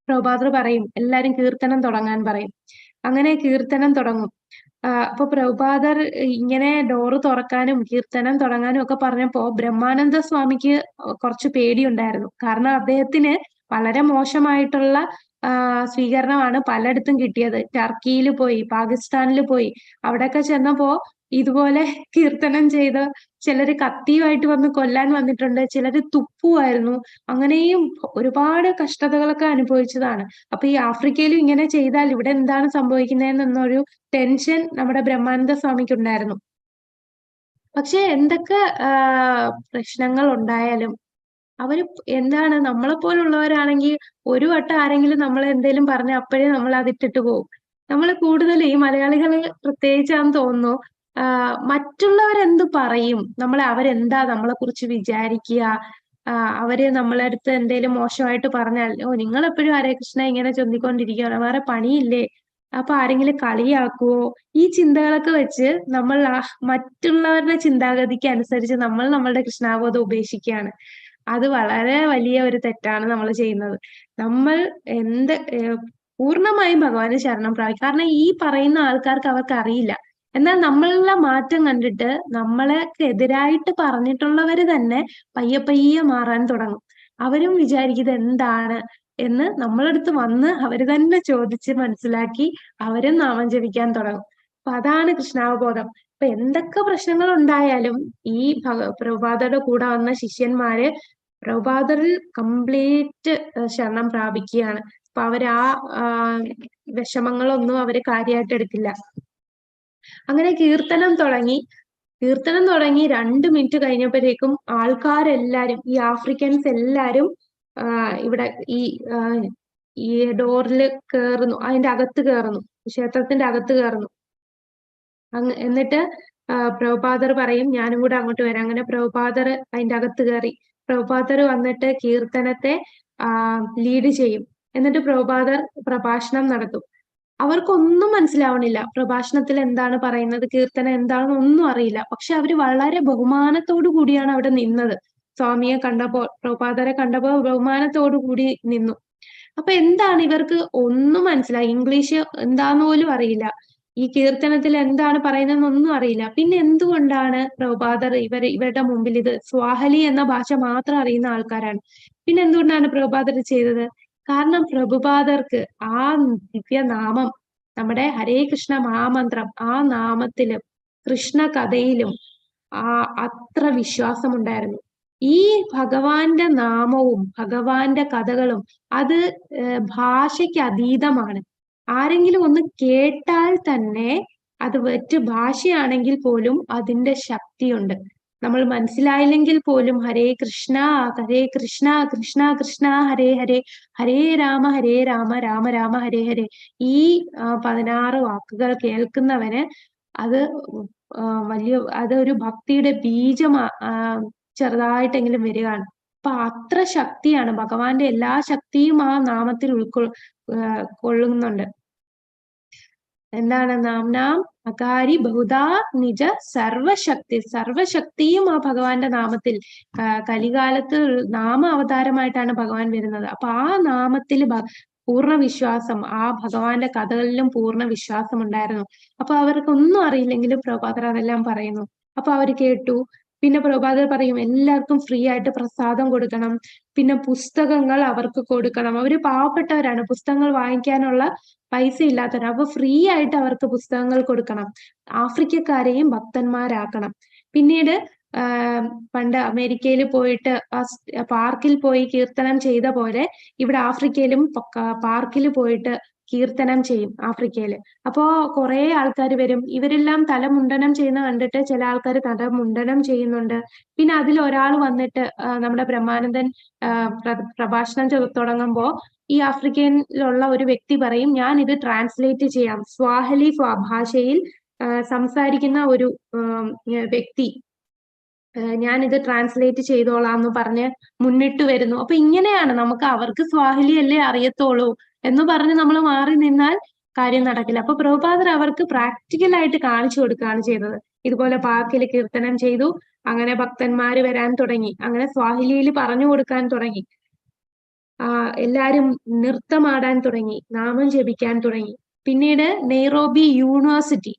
പ്രഭുപാദർ പറയും, എല്ലാരും കീർത്തനം തുടങ്ങാൻ പറയും. അങ്ങനെ കീർത്തനം തുടങ്ങും. അപ്പൊ പ്രഭുപാദർ ഇങ്ങനെ ഡോറ് തുറക്കാനും കീർത്തനം തുടങ്ങാനും ഒക്കെ പറഞ്ഞപ്പോ ബ്രഹ്മാനന്ദ സ്വാമിക്ക് കുറച്ച് പേടിയുണ്ടായിരുന്നു. കാരണം അദ്ദേഹത്തിന് വളരെ മോശമായിട്ടുള്ള സ്വീകരണമാണ് പലയിടത്തും കിട്ടിയത്. ടർക്കിയിൽ പോയി, പാകിസ്ഥാനിൽ പോയി, അവിടെയൊക്കെ ചെന്നപ്പോ ഇതുപോലെ കീർത്തനം ചെയ്ത് ചിലര് കത്തിയുമായിട്ട് വന്ന് കൊല്ലാൻ വന്നിട്ടുണ്ട്, ചിലര് തുപ്പുമായിരുന്നു, അങ്ങനെയും ഒരുപാട് കഷ്ടതകളൊക്കെ അനുഭവിച്ചതാണ്. അപ്പൊ ഈ ആഫ്രിക്കയിലും ഇങ്ങനെ ചെയ്താൽ ഇവിടെ എന്താണ് സംഭവിക്കുന്നതെന്നൊരു ടെൻഷൻ നമ്മുടെ ബ്രഹ്മാനന്ദ സ്വാമിക്ക് ഉണ്ടായിരുന്നു. പക്ഷെ എന്തൊക്കെ പ്രശ്നങ്ങൾ ഉണ്ടായാലും അവര് എന്താണ്, നമ്മളെ പോലുള്ളവരാണെങ്കിൽ ഒരു വട്ടം ആരെങ്കിലും നമ്മളെ എന്തേലും പറഞ്ഞ അപ്പോഴേ നമ്മൾ അതിട്ടിട്ട് പോകും. നമ്മൾ കൂടുതൽ ഈ മലയാളികൾ പ്രത്യേകിച്ചാന്ന് തോന്നുന്നു, മറ്റുള്ളവരെന്ത് പറയും, അവരെന്താ നമ്മളെ കുറിച്ച് വിചാരിക്കുക, അവര് നമ്മളെ അടുത്ത് എന്തേലും മോശമായിട്ട് പറഞ്ഞാൽ, ഓ നിങ്ങൾ എപ്പോഴും ഹരേ കൃഷ്ണ ഇങ്ങനെ ചൊല്ലിക്കൊണ്ടിരിക്കുകയാണ്, വേറെ പണിയില്ലേ, അപ്പൊ ആരെങ്കിലും കളിയാക്കുവോ, ഈ ചിന്തകളൊക്കെ വെച്ച് നമ്മൾ മറ്റുള്ളവരുടെ ചിന്താഗതിക്ക് അനുസരിച്ച് നമ്മൾ നമ്മളുടെ കൃഷ്ണാബോധം ഉപേക്ഷിക്കുകയാണ്. അത് വളരെ വലിയ ഒരു തെറ്റാണ് നമ്മൾ ചെയ്യുന്നത്. നമ്മൾ പൂർണ്ണമായും ഭഗവാന് ശരണം പ്രാപിക്കും. കാരണം ഈ പറയുന്ന ആൾക്കാർക്ക് അവർക്ക് അറിയില്ല. എന്നാൽ നമ്മളുടെ മാറ്റം കണ്ടിട്ട് നമ്മളെക്ക് എതിരായിട്ട് പറഞ്ഞിട്ടുള്ളവര് തന്നെ പയ്യെ പയ്യെ മാറാൻ തുടങ്ങും. അവരും വിചാരിക്കുന്നത് എന്താണ് എന്ന് നമ്മളടുത്ത് വന്ന് അവര് തന്നെ ചോദിച്ച് മനസ്സിലാക്കി അവരും നാമം ജപിക്കാൻ തുടങ്ങും. അപ്പൊ അതാണ് കൃഷ്ണാവബോധം. അപ്പൊ എന്തൊക്കെ പ്രശ്നങ്ങൾ ഉണ്ടായാലും ഈ പ്രഭുപാദരുടെ കൂടെ വന്ന ശിഷ്യന്മാര് പ്രഭുപാദരിൽ കംപ്ലീറ്റ് ശരണം പ്രാപിക്കുകയാണ്. അപ്പൊ വിഷമങ്ങളൊന്നും അവര് കാര്യമായിട്ട് എടുക്കില്ല. അങ്ങനെ കീർത്തനം തുടങ്ങി 2 മിനിറ്റ് കഴിഞ്ഞപ്പോഴേക്കും ആൾക്കാരെല്ലാരും, ഈ ആഫ്രിക്കൻസ് എല്ലാരും ഇവിടെ ഈ ഡോറിൽ കേറുന്നു, അതിന്റെ അകത്ത് കയറുന്നു, ക്ഷേത്രത്തിന്റെ അകത്ത് കയറുന്നു. എന്നിട്ട് പ്രഭുപാദർ പറയും, ഞാനും കൂടെ അങ്ങോട്ട് വരാം. അങ്ങനെ പ്രഭുപാദർ അതിന്റെ അകത്ത് കയറി. പ്രഭുപാദർ വന്നിട്ട് കീർത്തനത്തെ ലീഡ് ചെയ്യും. എന്നിട്ട് പ്രഭുപാദർ പ്രഭാഷണം നടത്തും. അവർക്കൊന്നും മനസ്സിലാവണില്ല, പ്രഭാഷണത്തിൽ എന്താണ് പറയുന്നത്, കീർത്തനം എന്താണെന്ന് ഒന്നും അറിയില്ല. പക്ഷെ അവര് വളരെ ബഹുമാനത്തോടു കൂടിയാണ് അവിടെ നിന്നത്. സ്വാമിയെ കണ്ടപ്പോ, പ്രഭുപാദരെ കണ്ടപ്പോ ബഹുമാനത്തോടു കൂടി നിന്നു. അപ്പൊ എന്താണ്, ഇവർക്ക് ഒന്നും മനസ്സിലായി, ഇംഗ്ലീഷ് എന്താന്ന് പോലും അറിയില്ല. ഈ കീർത്തനത്തിൽ എന്താണ് പറയുന്നതെന്നൊന്നും അറിയില്ല. പിന്നെ എന്തുകൊണ്ടാണ് പ്രഭുപാദർ ഇവരുടെ മുമ്പിൽ ഇത് സ്വാഹലി എന്ന ഭാഷ മാത്രം അറിയുന്ന ആൾക്കാരാണ്. പിന്നെ എന്തുകൊണ്ടാണ് പ്രഭുപാദർ ചെയ്തത്? കാരണം പ്രഭുപാദർക്ക് ആ ദിവ്യനാമം, നമ്മുടെ ഹരേ കൃഷ്ണ മഹാമന്ത്രം, ആ നാമത്തിലും കൃഷ്ണ കഥയിലും അത്ര വിശ്വാസമുണ്ടായിരുന്നു. ഈ ഭഗവാന്റെ നാമവും ഭഗവാന്റെ കഥകളും അത് ഭാഷയ്ക്ക് അതീതമാണ്. ആരെങ്കിലും ഒന്ന് കേട്ടാൽ തന്നെ അത് മറ്റ് ഭാഷയാണെങ്കിൽ പോലും അതിന്റെ ശക്തിയുണ്ട്. നമ്മൾ മനസ്സിലായില്ലെങ്കിൽ പോലും ഹരേ കൃഷ്ണ കൃഷ്ണ കൃഷ്ണ ഹരേ ഹരേ, ഹരേ രാമ രാമ രാമ ഹരേ ഹരേ, ഈ 16 വാക്കുകൾ കേൾക്കുന്നവന് അത് അതൊരു ഭക്തിയുടെ ബീജമാ ചെറുതായിട്ടെങ്കിലും വരികയാണ്. അപ്പൊ അത്ര ശക്തിയാണ്, ഭഗവാന്റെ എല്ലാ ശക്തിയും ആ നാമത്തിൽ കൊള്ളുന്നുണ്ട്. എന്താണ് നാം അകാരി ബഹുദാ നിജ സർവശക്തിയും ആ ഭഗവാന്റെ നാമത്തിൽ, കലികാലത്ത് നാമ അവതാരമായിട്ടാണ് ഭഗവാൻ വരുന്നത്. അപ്പൊ ആ നാമത്തിൽ പൂർണ്ണ വിശ്വാസം, ആ ഭഗവാന്റെ കഥകളിലും പൂർണ്ണ വിശ്വാസം ഉണ്ടായിരുന്നു. അപ്പൊ അവർക്കൊന്നും അറിയില്ലെങ്കിലും പ്രഭുപാദർ അതെല്ലാം പറയുന്നു. അപ്പൊ അവര് കേട്ടു. പിന്നെ പ്രഭുപാദർ പറയും എല്ലാവർക്കും ഫ്രീ ആയിട്ട് പ്രസാദം കൊടുക്കണം, പിന്നെ പുസ്തകങ്ങൾ അവർക്ക് കൊടുക്കണം. അവര് പാവപ്പെട്ടവരാണ്, പുസ്തകങ്ങൾ വാങ്ങിക്കാനുള്ള പൈസ ഇല്ലാത്തവരാണ്. അപ്പൊ ഫ്രീ ആയിട്ട് അവർക്ക് പുസ്തകങ്ങൾ കൊടുക്കണം, ആഫ്രിക്കക്കാരെയും ഭക്തന്മാരാക്കണം. പിന്നീട് പണ്ട് അമേരിക്കയിൽ പോയിട്ട് പാർക്കിൽ പോയി കീർത്തനം ചെയ്ത പോലെ ഇവിടെ ആഫ്രിക്കയിലും പാർക്കിൽ പോയിട്ട് കീർത്തനം ചെയ്യും ആഫ്രിക്കയില്. അപ്പോ കുറെ ആൾക്കാർ വരും. ഇവരെല്ലാം തലമുണ്ടനം ചെയ്യുന്ന കണ്ടിട്ട് ചില ആൾക്കാർ തലമുണ്ടനം ചെയ്യുന്നുണ്ട്. പിന്നെ അതിൽ ഒരാൾ വന്നിട്ട് നമ്മുടെ ബ്രഹ്മാനന്ദൻ പ്രഭാഷണം തുടങ്ങുമ്പോ ഈ ആഫ്രിക്കയിലുള്ള ഒരു വ്യക്തി പറയും, ഞാൻ ഇത് ട്രാൻസ്ലേറ്റ് ചെയ്യാം. സ്വാഹലി ഭാഷയിൽ സംസാരിക്കുന്ന ഒരു വ്യക്തി, ഞാൻ ഇത് ട്രാൻസ്ലേറ്റ് ചെയ്തോളാം എന്ന് പറഞ്ഞ് മുന്നിട്ട് വരുന്നു. അപ്പൊ ഇങ്ങനെയാണ്, നമുക്ക് അവർക്ക് സ്വാഹിലി അല്ലേ അറിയത്തുള്ളൂ എന്ന് പറഞ്ഞ് നമ്മൾ മാറി നിന്നാൽ കാര്യം നടക്കില്ല. അപ്പൊ പ്രഭുപാദർ അവർക്ക് പ്രാക്ടിക്കൽ ആയിട്ട് കാണിച്ചു കൊടുക്കുകയാണ് ചെയ്തത്. ഇതുപോലെ പാർക്കിൽ കീർത്തനം ചെയ്തു, അങ്ങനെ ഭക്തന്മാര് വരാൻ തുടങ്ങി, അങ്ങനെ സ്വാഹിലിയിൽ പറഞ്ഞു കൊടുക്കാൻ തുടങ്ങി. എല്ലാരും നൃത്തമാടാൻ തുടങ്ങി, നാമം ജപിക്കാൻ തുടങ്ങി. പിന്നീട് നെയ്റോബി യൂണിവേഴ്സിറ്റി,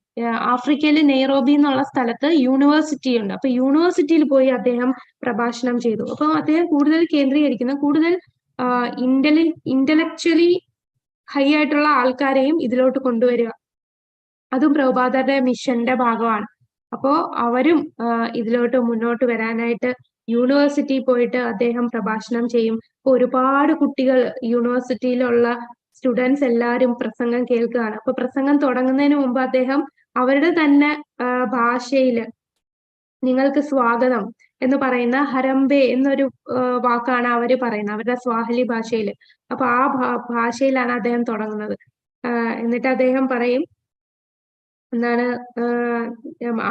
ആഫ്രിക്കയിലെ നെയ്റോബി എന്നുള്ള സ്ഥലത്ത് യൂണിവേഴ്സിറ്റി ഉണ്ട്. അപ്പൊ യൂണിവേഴ്സിറ്റിയിൽ പോയി അദ്ദേഹം പ്രഭാഷണം ചെയ്തു. അപ്പൊ അദ്ദേഹം കൂടുതൽ കേന്ദ്രീകരിക്കുന്ന, കൂടുതൽ ഇന്റലക്ച്വലി ഹൈ ആയിട്ടുള്ള ആൾക്കാരെയും ഇതിലോട്ട് കൊണ്ടുവരിക, അതും പ്രഭുപാദരുടെ മിഷന്റെ ഭാഗമാണ്. അപ്പോ അവരും ഇതിലോട്ട് മുന്നോട്ട് വരാനായിട്ട് യൂണിവേഴ്സിറ്റി പോയിട്ട് അദ്ദേഹം പ്രഭാഷണം ചെയ്യും. ഒരുപാട് കുട്ടികൾ, യൂണിവേഴ്സിറ്റിയിലുള്ള സ്റ്റുഡൻസ് എല്ലാവരും പ്രസംഗം കേൾക്കുകയാണ്. അപ്പൊ പ്രസംഗം തുടങ്ങുന്നതിന് മുമ്പ് അദ്ദേഹം അവരുടെ തന്നെ ഭാഷയില് നിങ്ങൾക്ക് സ്വാഗതം എന്ന് പറയുന്ന ഹരംബെ എന്നൊരു വാക്കാണ് അവര് പറയുന്നത്, അവരുടെ സ്വാഹിലി ഭാഷയിൽ. അപ്പൊ ആ ഭാഷയിലാണ് അദ്ദേഹം തുടങ്ങുന്നത്. എന്നിട്ട് അദ്ദേഹം പറയും, എന്താണ്,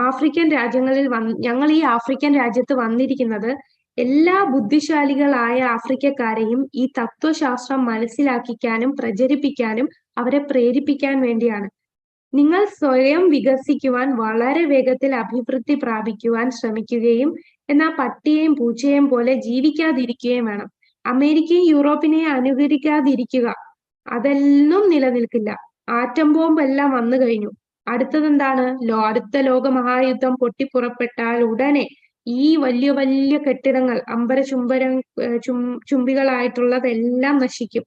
ആഫ്രിക്കൻ രാജ്യങ്ങളിൽ ഞങ്ങൾ ഈ ആഫ്രിക്കൻ രാജ്യത്ത് വന്നിരിക്കുന്നത് എല്ലാ ബുദ്ധിശാലികളായ ആഫ്രിക്കക്കാരെയും ഈ തത്വശാസ്ത്രം മനസ്സിലാക്കിക്കാനും പ്രചരിപ്പിക്കാനും അവരെ പ്രേരിപ്പിക്കാൻ വേണ്ടിയാണ്. നിങ്ങൾ സ്വയം വികസിക്കുവാൻ, വളരെ വേഗത്തിൽ അഭിവൃദ്ധി പ്രാപിക്കുവാൻ ശ്രമിക്കുകയും എന്നാൽ പട്ടിയെയും പൂച്ചയെയും പോലെ ജീവിക്കാതിരിക്കുകയും വേണം. അമേരിക്കയും യൂറോപ്പിനെയും അനുകരിക്കാതിരിക്കുക, അതെല്ലാം നിലനിൽക്കില്ല. ആറ്റം ബോംബ് എല്ലാം വന്നു കഴിഞ്ഞു. അടുത്തതെന്താണ്? അടുത്ത ലോക മഹായുദ്ധം പൊട്ടിപ്പുറപ്പെട്ടാൽ ഉടനെ ഈ വലിയ വലിയ കെട്ടിടങ്ങൾ, ചുംബികളായിട്ടുള്ളതെല്ലാം നശിക്കും.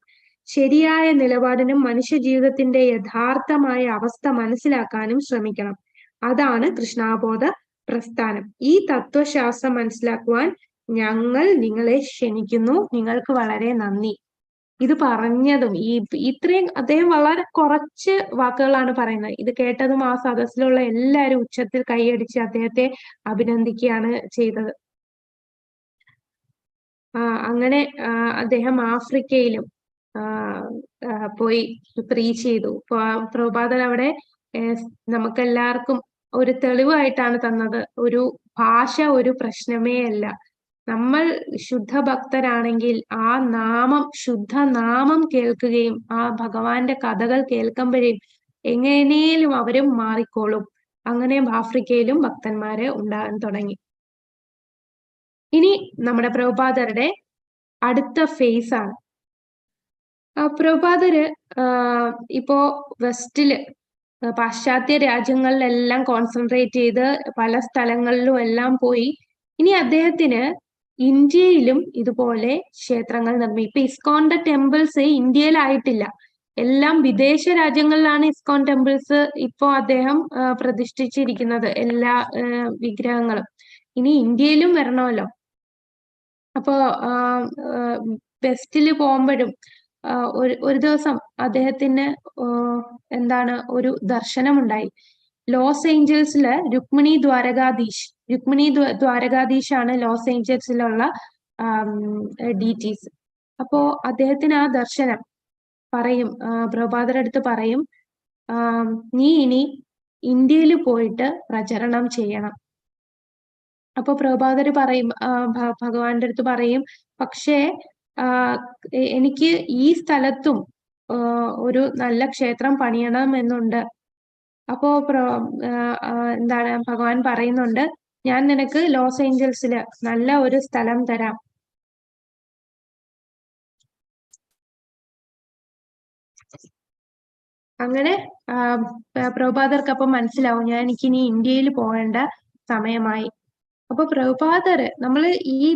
ശരിയായ നിലപാടിനും മനുഷ്യ ജീവിതത്തിന്റെ യഥാർത്ഥമായ അവസ്ഥ മനസ്സിലാക്കാനും ശ്രമിക്കണം. അതാണ് കൃഷ്ണാബോധ പ്രസ്ഥാനം. ഈ തത്വശാസ്ത്രം മനസ്സിലാക്കുവാൻ ഞങ്ങൾ നിങ്ങളെ ക്ഷണിക്കുന്നു. നിങ്ങൾക്ക് വളരെ നന്ദി. ഇത് പറഞ്ഞതും ഇത്രയും അദ്ദേഹം വളരെ കുറച്ച് വാക്കുകളാണ് പറയുന്നത്. ഇത് കേട്ടതും ആ സദസ്സിലുള്ള എല്ലാവരും ഉച്ചത്തിൽ കൈയടിച്ച് അദ്ദേഹത്തെ അഭിനന്ദിക്കുകയാണ് ചെയ്തത്. അങ്ങനെ അദ്ദേഹം ആഫ്രിക്കയിലും പോയി പ്രീച്ച് ചെയ്തു. പ്രഭുപാദർ അവിടെ നമുക്കെല്ലാവർക്കും ഒരു തെളിവായിട്ടാണ് തന്നത്, ഒരു ഭാഷ ഒരു പ്രശ്നമേ അല്ല. നമ്മൾ ശുദ്ധഭക്തരാണെങ്കിൽ ആ നാമം, ശുദ്ധ നാമം കേൾക്കുകയും ആ ഭഗവാന്റെ കഥകൾ കേൾക്കുമ്പോഴേയും എങ്ങനെയും അവരും മാറിക്കോളും. അങ്ങനെ ആഫ്രിക്കയിലും ഭക്തന്മാരെ ഉണ്ടാകാൻ തുടങ്ങി. ഇനി നമ്മുടെ പ്രഭുപാദരുടെ അടുത്ത ഫേസ് ആണ്. പ്രഭുപാദര് ഇപ്പോ വെസ്റ്റില് പാശ്ചാത്യ രാജ്യങ്ങളിലെല്ലാം കോൺസെൻട്രേറ്റ് ചെയ്ത് പല സ്ഥലങ്ങളിലും എല്ലാം പോയി. ഇനി അദ്ദേഹത്തിന് ഇന്ത്യയിലും ഇതുപോലെ ക്ഷേത്രങ്ങൾ ഇപ്പൊ ഇസ്കോന്റെ ടെമ്പിൾസ് ഇന്ത്യയിലായിട്ടില്ല, എല്ലാം വിദേശ രാജ്യങ്ങളിലാണ് ഇസ്കോൺ ടെമ്പിൾസ് ഇപ്പോ അദ്ദേഹം പ്രതിഷ്ഠിച്ചിരിക്കുന്നത്, എല്ലാ വിഗ്രഹങ്ങളും. ഇനി ഇന്ത്യയിലും വരണമല്ലോ. അപ്പോ വെസ്റ്റില് പോകുമ്പോഴും ഒരു ദിവസം അദ്ദേഹത്തിന് എന്താണ് ഒരു ദർശനമുണ്ടായി. ലോസ് ഏഞ്ചൽസില് രുക്മിണി ദ്വാരകാധീശ് ആണ് ലോസ് ഏഞ്ചൽസിലുള്ള ഡീറ്റീസ്. അപ്പോ അദ്ദേഹത്തിന് ആ ദർശനം പറയും, പ്രഭുപാദരുടെ അടുത്ത് പറയും, നീ ഇനി ഇന്ത്യയിൽ പോയിട്ട് പ്രചരണം ചെയ്യണം. അപ്പൊ പ്രഭുപാദര് പറയും, ഭഗവാന്റെ അടുത്ത് പറയും, പക്ഷേ എനിക്ക് ഈ സ്ഥലത്തും ഒരു നല്ല ക്ഷേത്രം പണിയണം എന്നുണ്ട്. അപ്പോ എന്താണ് ഭഗവാൻ പറയുന്നുണ്ട്, ഞാൻ നിനക്ക് ലോസ് ഏഞ്ചൽസില് നല്ല ഒരു സ്ഥലം തരാം. അങ്ങനെ പ്രഭുപാദർക്ക് അപ്പം മനസ്സിലാവും, ഞാൻ എനിക്കിനി ഇന്ത്യയിൽ പോകേണ്ട സമയമായി. അപ്പൊ പ്രഭുപാദര്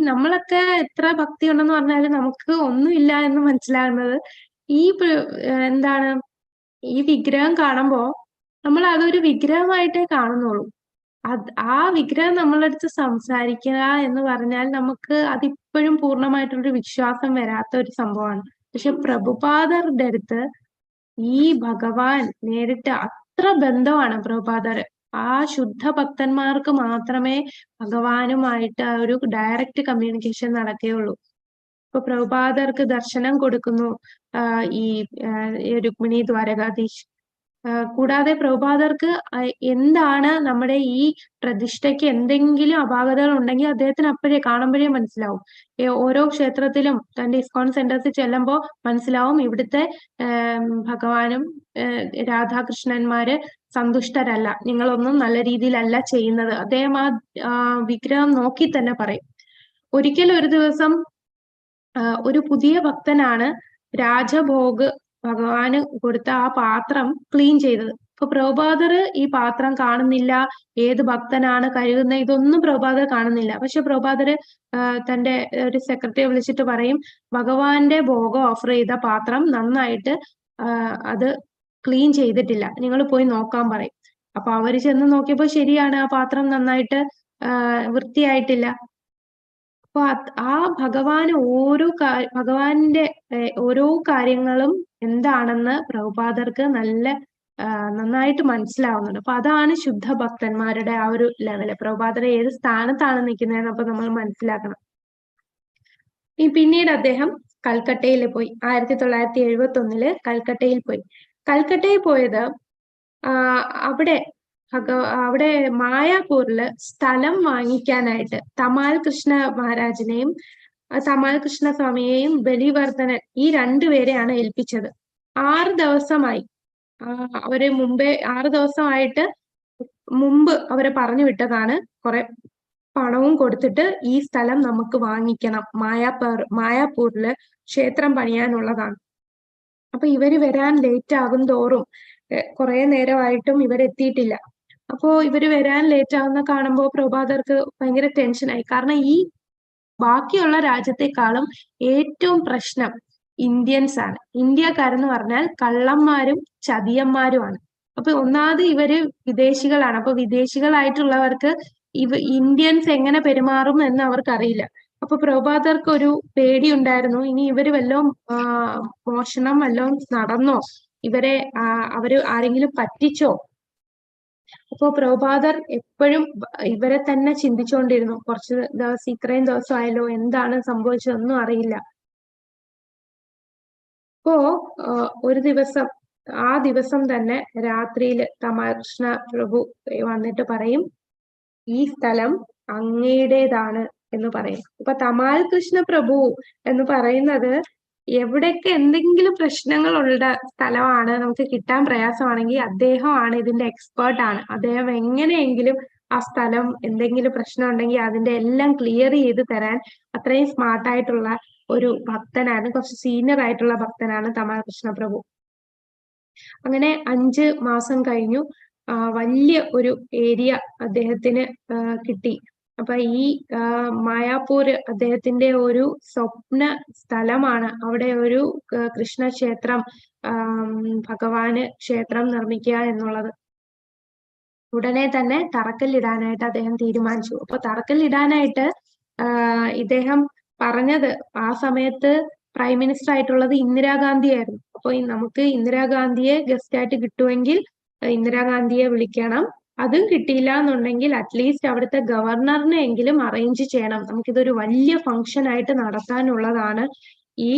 നമ്മളൊക്കെ എത്ര ഭക്തി ഉണ്ടെന്ന് പറഞ്ഞാലും നമുക്ക് ഒന്നുമില്ല എന്ന് മനസ്സിലാകുന്നത് ഈ എന്താണ് ഈ വിഗ്രഹം കാണുമ്പോ നമ്മൾ അതൊരു വിഗ്രഹമായിട്ടേ കാണുന്നുള്ളൂ. ആ വിഗ്രഹം നമ്മളടുത്ത് സംസാരിക്കുക എന്ന് പറഞ്ഞാൽ നമുക്ക് അതിപ്പോഴും പൂർണ്ണമായിട്ടൊരു വിശ്വാസം വരാത്ത ഒരു സംഭവമാണ്. പക്ഷെ പ്രഭുപാദരുടെ അടുത്ത് ഈ ഭഗവാൻ നേരിട്ട് അത്ര ബന്ധമാണ് പ്രഭുപാദര്. ആ ശുദ്ധ ഭക്തന്മാർക്ക് മാത്രമേ ഭഗവാനുമായിട്ട് ഒരു ഡയറക്റ്റ് കമ്മ്യൂണിക്കേഷൻ നടക്കുകയുള്ളൂ. ഇപ്പൊ പ്രഭുപാദർക്ക് ദർശനം കൊടുക്കുന്നു ഈ രുക്മിണി ദ്വാരകാധീശ്. കൂടാതെ പ്രഭുപാദർക്ക് എന്താണ് നമ്മുടെ ഈ പ്രതിഷ്ഠയ്ക്ക് എന്തെങ്കിലും അപാകതകൾ ഉണ്ടെങ്കിൽ അദ്ദേഹത്തിന് അപ്പോഴേ കാണുമ്പോഴേ മനസ്സിലാവും. ഓരോ ക്ഷേത്രത്തിലും തന്റെ ഇസ്കോൺ സെന്റേഴ്സിൽ ചെല്ലുമ്പോൾ മനസ്സിലാവും ഇവിടുത്തെ ഭഗവാനും രാധാകൃഷ്ണന്മാര് സന്തുഷ്ടരല്ല, നിങ്ങളൊന്നും നല്ല രീതിയിലല്ല ചെയ്യുന്നത്. അദ്ദേഹം ആ വിഗ്രഹം നോക്കി തന്നെ പറയും. ഒരിക്കൽ ഒരു ദിവസം ഒരു പുതിയ ഭക്തനാണ് രാജഭോഗ് ഭഗവാന് കൊടുത്ത ആ പാത്രം ക്ലീൻ ചെയ്തത്. അപ്പൊ പ്രഭുപാദര് ഈ പാത്രം കാണുന്നില്ല, ഏത് ഭക്തനാണ് കഴുകുന്നത് ഇതൊന്നും പ്രഭുപാദർ കാണുന്നില്ല. പക്ഷെ പ്രഭുപാദര് തന്റെ ഒരു സെക്രട്ടറിയെ വിളിച്ചിട്ട് പറയും, ഭഗവാന്റെ ഭോഗം ഓഫർ ചെയ്ത പാത്രം നന്നായിട്ട് അത് ക്ലീൻ ചെയ്തിട്ടില്ല, നിങ്ങൾ പോയി നോക്കാൻ പറയും. അപ്പൊ അവര് ചെന്ന് നോക്കിയപ്പോ ശരിയാണ്, ആ പാത്രം നന്നായിട്ട് വൃത്തിയായിട്ടില്ല. അപ്പൊ ആ ഭഗവാന്റെ ഓരോ കാര്യങ്ങളും എന്താണെന്ന് പ്രഭുപാദർക്ക് നന്നായിട്ട് മനസ്സിലാവുന്നുണ്ട്. അപ്പൊ അതാണ് ശുദ്ധ ഭക്തന്മാരുടെ ആ ഒരു ലെവല്. പ്രഭുപാദർ ഏത് സ്ഥാനത്താണ് നിൽക്കുന്നതെന്ന് അപ്പൊ നമ്മൾ മനസ്സിലാക്കണം. പിന്നീട് അദ്ദേഹം കൽക്കട്ടയിൽ പോയി. 1971 കൽക്കട്ടയിൽ പോയി. കൽക്കട്ടയിൽ പോയത് അവിടെ മായാപൂരില് സ്ഥലം വാങ്ങിക്കാനായിട്ട് തമാൽ കൃഷ്ണ മഹാരാജിനെയും തമാൽ കൃഷ്ണ സ്വാമിയെയും ബലിവർദ്ധനൻ ഈ രണ്ടുപേരെയാണ് ഏൽപ്പിച്ചത്. 6 ദിവസമായി അവര് 6 ദിവസമായിട്ട് മുമ്പ് അവരെ പറഞ്ഞു വിട്ടതാണ്. കുറെ പണവും കൊടുത്തിട്ട് ഈ സ്ഥലം നമുക്ക് വാങ്ങിക്കണം, മായാപൂരില് ക്ഷേത്രം പണിയാനുള്ളതാണ്. അപ്പൊ ഇവര് വരാൻ ലേറ്റ് ആകും തോറും കുറെ നേരമായിട്ടും ഇവരെത്തിയിട്ടില്ല. അപ്പോ ഇവര് വരാൻ ലേറ്റ് ആവുന്ന കാണുമ്പോൾ പ്രഭുപാദർക്ക് ഭയങ്കര ടെൻഷനായി. കാരണം ഈ ബാക്കിയുള്ള രാജ്യത്തെക്കാളും ഏറ്റവും പ്രശ്നം ഇന്ത്യൻസ് ആണ്. ഇന്ത്യക്കാരെന്ന് പറഞ്ഞാൽ കള്ളന്മാരും ചതിയന്മാരുമാണ്. അപ്പൊ ഒന്നാമത് ഇവര് വിദേശികളാണ്. അപ്പൊ വിദേശികളായിട്ടുള്ളവർക്ക് ഇന്ത്യൻസ് എങ്ങനെ പെരുമാറും എന്ന് അവർക്കറിയില്ല. അപ്പൊ പ്രഭുപാദർക്ക് ഒരു പേടി ഉണ്ടായിരുന്നു, ഇനി ഇവര് വല്ലതും മോഷണം വല്ലതും നടന്നോ, അവര് ആരെങ്കിലും പറ്റിച്ചോ. അപ്പോ പ്രഭുപാദർ എപ്പോഴും ഇവരെ തന്നെ ചിന്തിച്ചുകൊണ്ടിരുന്നു. കുറച്ച് ദിവസം ഇത്രയും ദിവസമായല്ലോ, എന്താണ് സംഭവിച്ചതൊന്നും അറിയില്ല. അപ്പോ ഒരു ദിവസം ആ ദിവസം തന്നെ രാത്രിയിൽ തമാൽ കൃഷ്ണ പ്രഭു വന്നിട്ട് പറയും, ഈ സ്ഥലം അങ്ങയുടേതാണ് എന്ന് പറയും. അപ്പൊ തമാൽ കൃഷ്ണ പ്രഭു എന്ന് പറയുന്നത് എവിടെയൊക്കെ എന്തെങ്കിലും പ്രശ്നങ്ങളുള്ള സ്ഥലമാണ്, നമുക്ക് കിട്ടാൻ പ്രയാസമാണെങ്കിൽ അദ്ദേഹമാണ് ഇതിന്റെ എക്സ്പേർട്ട് ആണ്. അദ്ദേഹം എങ്ങനെയെങ്കിലും ആ സ്ഥലം എന്തെങ്കിലും പ്രശ്നം ഉണ്ടെങ്കിൽ അതിന്റെ എല്ലാം ക്ലിയർ ചെയ്ത് തരാൻ അത്രയും സ്മാർട്ടായിട്ടുള്ള ഒരു ഭക്തനാണ്, കുറച്ച് സീനിയർ ആയിട്ടുള്ള ഭക്തനാണ് തമാൽ കൃഷ്ണ പ്രഭു. അങ്ങനെ 5 മാസം കഴിഞ്ഞു. വലിയ ഒരു ഏരിയ അദ്ദേഹത്തിന് കിട്ടി. അപ്പൊ ഈ മായാപൂർ അദ്ദേഹത്തിന്റെ ഒരു സ്വപ്ന സ്ഥലമാണ്. അവിടെ ഒരു കൃഷ്ണക്ഷേത്രം, ഭഗവാന് ക്ഷേത്രം നിർമ്മിക്കുക എന്നുള്ളത്. ഉടനെ തന്നെ തറക്കല്ലിടാനായിട്ട് അദ്ദേഹം തീരുമാനിച്ചു. അപ്പൊ തറക്കല്ലിടാനായിട്ട് ഇദ്ദേഹം പറഞ്ഞത്, ആ സമയത്ത് പ്രൈം മിനിസ്റ്റർ ആയിട്ടുള്ളത് ഇന്ദിരാഗാന്ധി ആയിരുന്നു. അപ്പൊ നമുക്ക് ഇന്ദിരാഗാന്ധിയെ ഗസ്റ്റ് ആയിട്ട് കിട്ടുമെങ്കിൽ ഇന്ദിരാഗാന്ധിയെ വിളിക്കണം. അതും കിട്ടിയില്ല എന്നുണ്ടെങ്കിൽ അറ്റ്ലീസ്റ്റ് അവിടുത്തെ ഗവർണറിനെ എങ്കിലും അറേഞ്ച് ചെയ്യണം. നമുക്കിതൊരു വലിയ ഫംഗ്ഷൻ ആയിട്ട് നടത്താനുള്ളതാണ് ഈ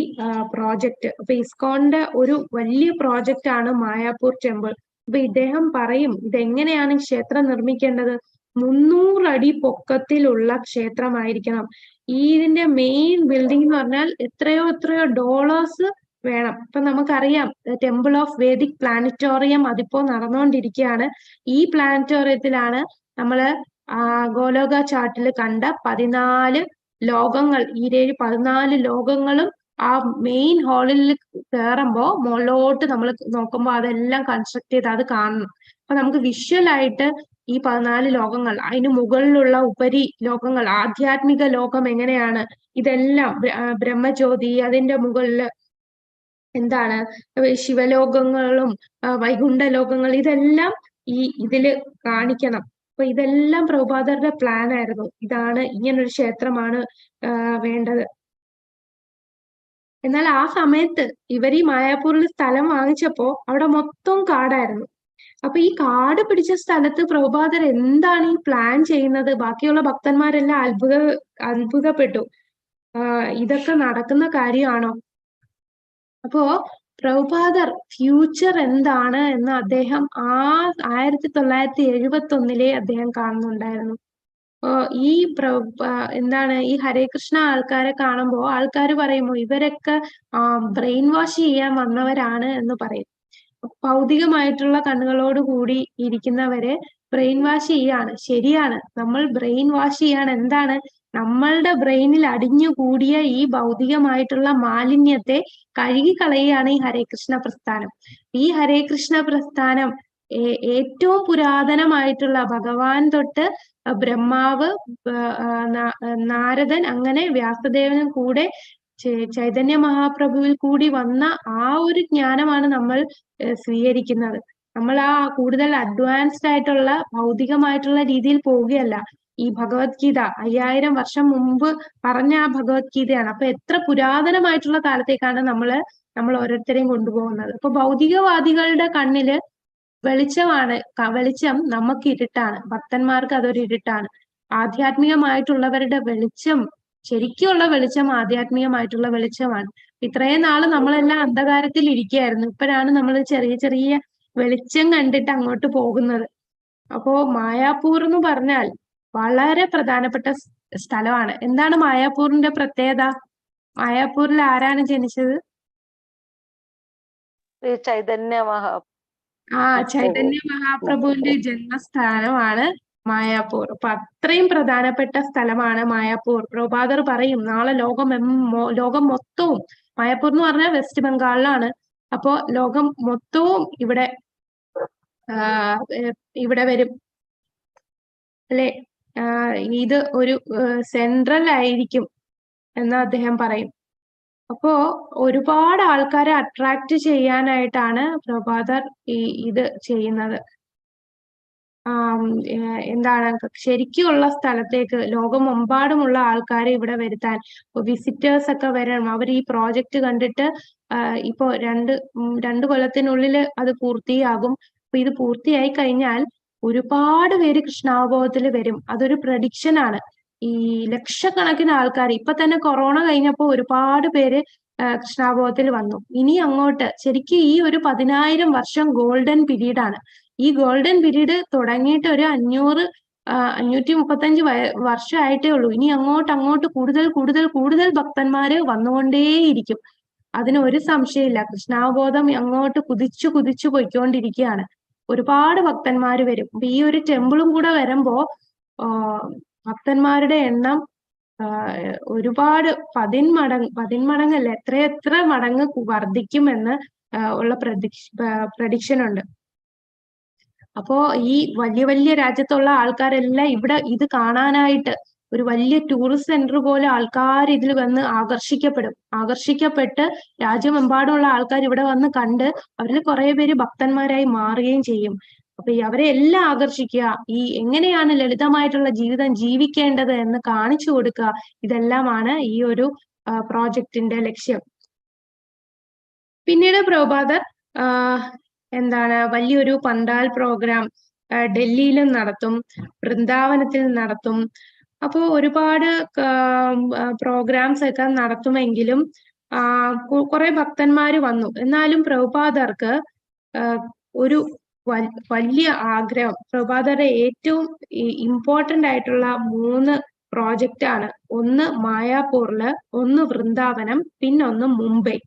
പ്രോജക്റ്റ്. അപ്പൊ ഇസ്കോണിന്റെ ഒരു വലിയ പ്രോജക്റ്റ് ആണ് മായാപൂർ ടെമ്പിൾ. അപ്പൊ ഇദ്ദേഹം പറയും, ഇതെങ്ങനെയാണ് ക്ഷേത്രം നിർമ്മിക്കേണ്ടത്? 300 അടി പൊക്കത്തിലുള്ള ക്ഷേത്രമായിരിക്കണം. ഇതിന്റെ മെയിൻ ബിൽഡിംഗ് എന്ന് പറഞ്ഞാൽ എത്രയോ ഡോളേഴ്സ് വേണം. ഇപ്പൊ നമുക്കറിയാം ടെമ്പിൾ ഓഫ് വേദിക് പ്ലാനറ്റോറിയം അതിപ്പോ നടന്നുകൊണ്ടിരിക്കുകയാണ്. ഈ പ്ലാനറ്റോറിയത്തിലാണ് നമ്മള് ഗോലോക ചാർട്ടിൽ കണ്ട 14 ലോകങ്ങൾ, ഈരേഴ് 14 ലോകങ്ങളും ആ മെയിൻ ഹാളിൽ കയറുമ്പോ മുകളിലോട്ട് നമ്മൾ നോക്കുമ്പോൾ അതെല്ലാം കൺസ്ട്രക്ട് ചെയ്ത് അത് കാണണം. അപ്പൊ നമുക്ക് വിഷ്വൽ ആയിട്ട് ഈ 14 ലോകങ്ങൾ, അതിന് മുകളിലുള്ള ഉപരി ലോകങ്ങൾ, ആധ്യാത്മിക ലോകം എങ്ങനെയാണ്, ഇതെല്ലാം ബ്രഹ്മജ്യോതി, അതിന്റെ മുകളില് എന്താണ് ശിവലോകങ്ങളും വൈകുണ്ഠ ലോകങ്ങൾ, ഇതെല്ലാം ഇതില് കാണിക്കണം. അപ്പൊ ഇതെല്ലാം പ്രഭുപാദരുടെ പ്ലാൻ ആയിരുന്നു. ഇതാണ്, ഇങ്ങനൊരു ക്ഷേത്രമാണ് വേണ്ടത്. എന്നാൽ ആ സമയത്ത് ഇവർ ഈ മായാപൂരിൽ സ്ഥലം വാങ്ങിച്ചപ്പോ അവിടെ മൊത്തം കാടായിരുന്നു. അപ്പൊ ഈ കാട് പിടിച്ച സ്ഥലത്ത് പ്രഭുപാദർ എന്താണ് ഈ പ്ലാൻ ചെയ്യുന്നത്? ബാക്കിയുള്ള ഭക്തന്മാരെല്ലാം അത്ഭുതപ്പെട്ടു. ഇതൊക്കെ നടക്കുന്ന കാര്യമാണോ? അപ്പോ പ്രഭുപാദർ ഫ്യൂച്ചർ എന്താണ് എന്ന് അദ്ദേഹം 1971 അദ്ദേഹം കാണുന്നുണ്ടായിരുന്നു. ഈ എന്താണ് ഈ ഹരേ കൃഷ്ണ ആൾക്കാരെ കാണുമ്പോൾ ആൾക്കാർ പറയുമോ ഇവരൊക്കെ ബ്രെയിൻ വാഷ് ചെയ്യാൻ വന്നവരാണ് എന്ന് പറയും. ഭൗതികമായിട്ടുള്ള കണ്ണുകളോട് കൂടി ഇരിക്കുന്നവരെ ബ്രെയിൻ വാഷ് ചെയ്യാണ്. ശരിയാണ്, നമ്മൾ ബ്രെയിൻ വാഷ് ചെയ്യാണ്. എന്താണ്? നമ്മളുടെ ബ്രെയിനിൽ അടിഞ്ഞുകൂടിയ ഈ ഭൗതികമായിട്ടുള്ള മാലിന്യത്തെ കഴുകിക്കളയുകയാണ് ഈ ഹരേ കൃഷ്ണ പ്രസ്ഥാനം. ഈ ഹരേ കൃഷ്ണ പ്രസ്ഥാനം ഏറ്റവും പുരാതനമായിട്ടുള്ള ഭഗവാൻ തൊട്ട് ബ്രഹ്മാവ്, നാരദൻ, അങ്ങനെ വ്യാസദേവനും കൂടെ ചൈതന്യ മഹാപ്രഭുവിൽ കൂടി വന്ന ആ ഒരു ജ്ഞാനമാണ് നമ്മൾ സ്വീകരിക്കുന്നത്. നമ്മൾ ആ കൂടുതൽ അഡ്വാൻസ്ഡ് ആയിട്ടുള്ള ഭൗതികമായിട്ടുള്ള രീതിയിൽ പോവുകയല്ല. ഈ ഭഗവത്ഗീത 5000 വർഷം മുമ്പ് പറഞ്ഞ ആ ഭഗവത്ഗീതയാണ്. അപ്പൊ എത്ര പുരാതനമായിട്ടുള്ള കാലത്തേക്കാണ് നമ്മൾ ഓരോരുത്തരെയും കൊണ്ടുപോകുന്നത്. അപ്പൊ ഭൗതികവാദികളുടെ കണ്ണില് വെളിച്ചമാണ്, വെളിച്ചം നമുക്ക് ഇരുട്ടാണ്, ഭക്തന്മാർക്ക് അതൊരു ഇരുട്ടാണ്. ആധ്യാത്മികമായിട്ടുള്ളവരുടെ വെളിച്ചം, ശരിക്കുള്ള വെളിച്ചം ആധ്യാത്മികമായിട്ടുള്ള വെളിച്ചമാണ്. ഇത്രയും നാള് നമ്മളെല്ലാം അന്ധകാരത്തിൽ ഇരിക്കുകയായിരുന്നു. ഇപ്പോഴാണ് നമ്മൾ ചെറിയ ചെറിയ വെളിച്ചം കണ്ടിട്ട് അങ്ങോട്ട് പോകുന്നത്. അപ്പോ മായാപൂർ എന്ന് പറഞ്ഞാൽ വളരെ പ്രധാനപ്പെട്ട സ്ഥലമാണ്. എന്താണ് മായാപൂരിന്റെ പ്രത്യേകത? മായാപൂരിൽ ആരാണ് ജനിച്ചത്? ചൈതന്യ ചൈതന്യ മഹാപ്രഭുവിന്റെ ജന്മസ്ഥാനമാണ് മായാപൂർ. അപ്പൊ അത്രയും പ്രധാനപ്പെട്ട സ്ഥലമാണ് മായാപൂർ. പ്രഭുപാദർ പറയും നാളെ ലോകം മൊത്തവും, മായാപൂർ എന്ന് പറഞ്ഞാൽ വെസ്റ്റ് ബംഗാളിലാണ്. അപ്പോ ലോകം മൊത്തവും ഇവിടെ വരും അല്ലെ. ഇത് ഒരു സെൻട്രൽ ആയിരിക്കും എന്ന് അദ്ദേഹം പറയും. അപ്പോ ഒരുപാട് ആൾക്കാരെ അട്രാക്ട് ചെയ്യാനായിട്ടാണ് പ്രഭുപാദർ ഇത് ചെയ്യുന്നത്. എന്താണ് ശരിക്കുള്ള സ്ഥലത്തേക്ക് ലോകമെമ്പാടുമുള്ള ആൾക്കാരെ ഇവിടെ വരുത്താൻ, വിസിറ്റേഴ്സ് ഒക്കെ വരണം. അവർ ഈ പ്രോജക്റ്റ് കണ്ടിട്ട് ഇപ്പോ രണ്ട് കൊല്ലത്തിനുള്ളിൽ അത് പൂർത്തിയാകും. അപ്പൊ ഇത് പൂർത്തിയായി കഴിഞ്ഞാൽ ഒരുപാട് പേര് കൃഷ്ണാവബോധത്തിൽ വരും. അതൊരു പ്രഡിക്ഷൻ ആണ്. ഈ ലക്ഷക്കണക്കിന് ആൾക്കാർ, ഇപ്പൊ തന്നെ കൊറോണ കഴിഞ്ഞപ്പോ ഒരുപാട് പേര് കൃഷ്ണാവബോധത്തിൽ വന്നു. ഇനി അങ്ങോട്ട് ശരിക്കും ഈ ഒരു 10000 വർഷം ഗോൾഡൻ പീരീഡ് ആണ്. ഈ ഗോൾഡൻ പീരീഡ് തുടങ്ങിയിട്ട് ഒരു 535 വർഷമായിട്ടേ ഉള്ളൂ. ഇനി അങ്ങോട്ട് കൂടുതൽ ഭക്തന്മാര് വന്നുകൊണ്ടേയിരിക്കും. അതിന് ഒരു സംശയമില്ല. കൃഷ്ണാവബോധം അങ്ങോട്ട് കുതിച്ചു പോയിക്കൊണ്ടിരിക്കുകയാണ്. ഒരുപാട് ഭക്തന്മാര് വരും. അപ്പൊ ഈ ഒരു ടെമ്പിളും കൂടെ വരുമ്പോ ഭക്തന്മാരുടെ എണ്ണം ഒരുപാട് 10 മടങ്ങ്, 10 മടങ്ങല്ല, എത്ര മടങ്ങ് വർദ്ധിക്കുമെന്ന് ഉള്ള പ്രഡിക്ഷൻ ഉണ്ട്. അപ്പോ ഈ വലിയ വലിയ രാജ്യത്തുള്ള ആൾക്കാരെല്ലാം ഇവിടെ ഇത് കാണാനായിട്ട് ഒരു വലിയ ടൂറിസ്റ്റ് സെന്റർ പോലെ ആൾക്കാർ ഇതിൽ വന്ന് ആകർഷിക്കപ്പെട്ട് രാജ്യമെമ്പാടുമുള്ള ആൾക്കാർ ഇവിടെ വന്ന് കണ്ട് അവരിൽ കുറെ പേര് ഭക്തന്മാരായി മാറുകയും ചെയ്യും. അപ്പൊ അവരെ എല്ലാം ആകർഷിക്കുക, ഈ എങ്ങനെയാണ് ലളിതമായിട്ടുള്ള ജീവിതം ജീവിക്കേണ്ടത് എന്ന് കാണിച്ചു കൊടുക്കുക, ഇതെല്ലാമാണ് ഈ ഒരു പ്രോജക്റ്റിന്റെ ലക്ഷ്യം. പിന്നീട് പ്രഭുപാദർ എന്താണ് വലിയൊരു പന്താൽ പ്രോഗ്രാം ഡൽഹിയിലും നടത്തും, വൃന്ദാവനത്തിൽ നടത്തും. അപ്പോൾ ഒരുപാട് പ്രോഗ്രാംസ് ഒക്കെ നടത്തുമെങ്കിലും കുറെ ഭക്തന്മാര് വന്നു. എന്നാലും പ്രഭുപാദർക്ക് ഒരു വലിയ ആഗ്രഹം, പ്രഭുപാദരുടെ ഏറ്റവും ഇമ്പോർട്ടന്റ് ആയിട്ടുള്ള 3 പ്രോജക്റ്റ് ആണ്. ഒന്ന് മായാപൂരില്, ഒന്ന് വൃന്ദാവനം, പിന്നൊന്ന് മുംബൈ.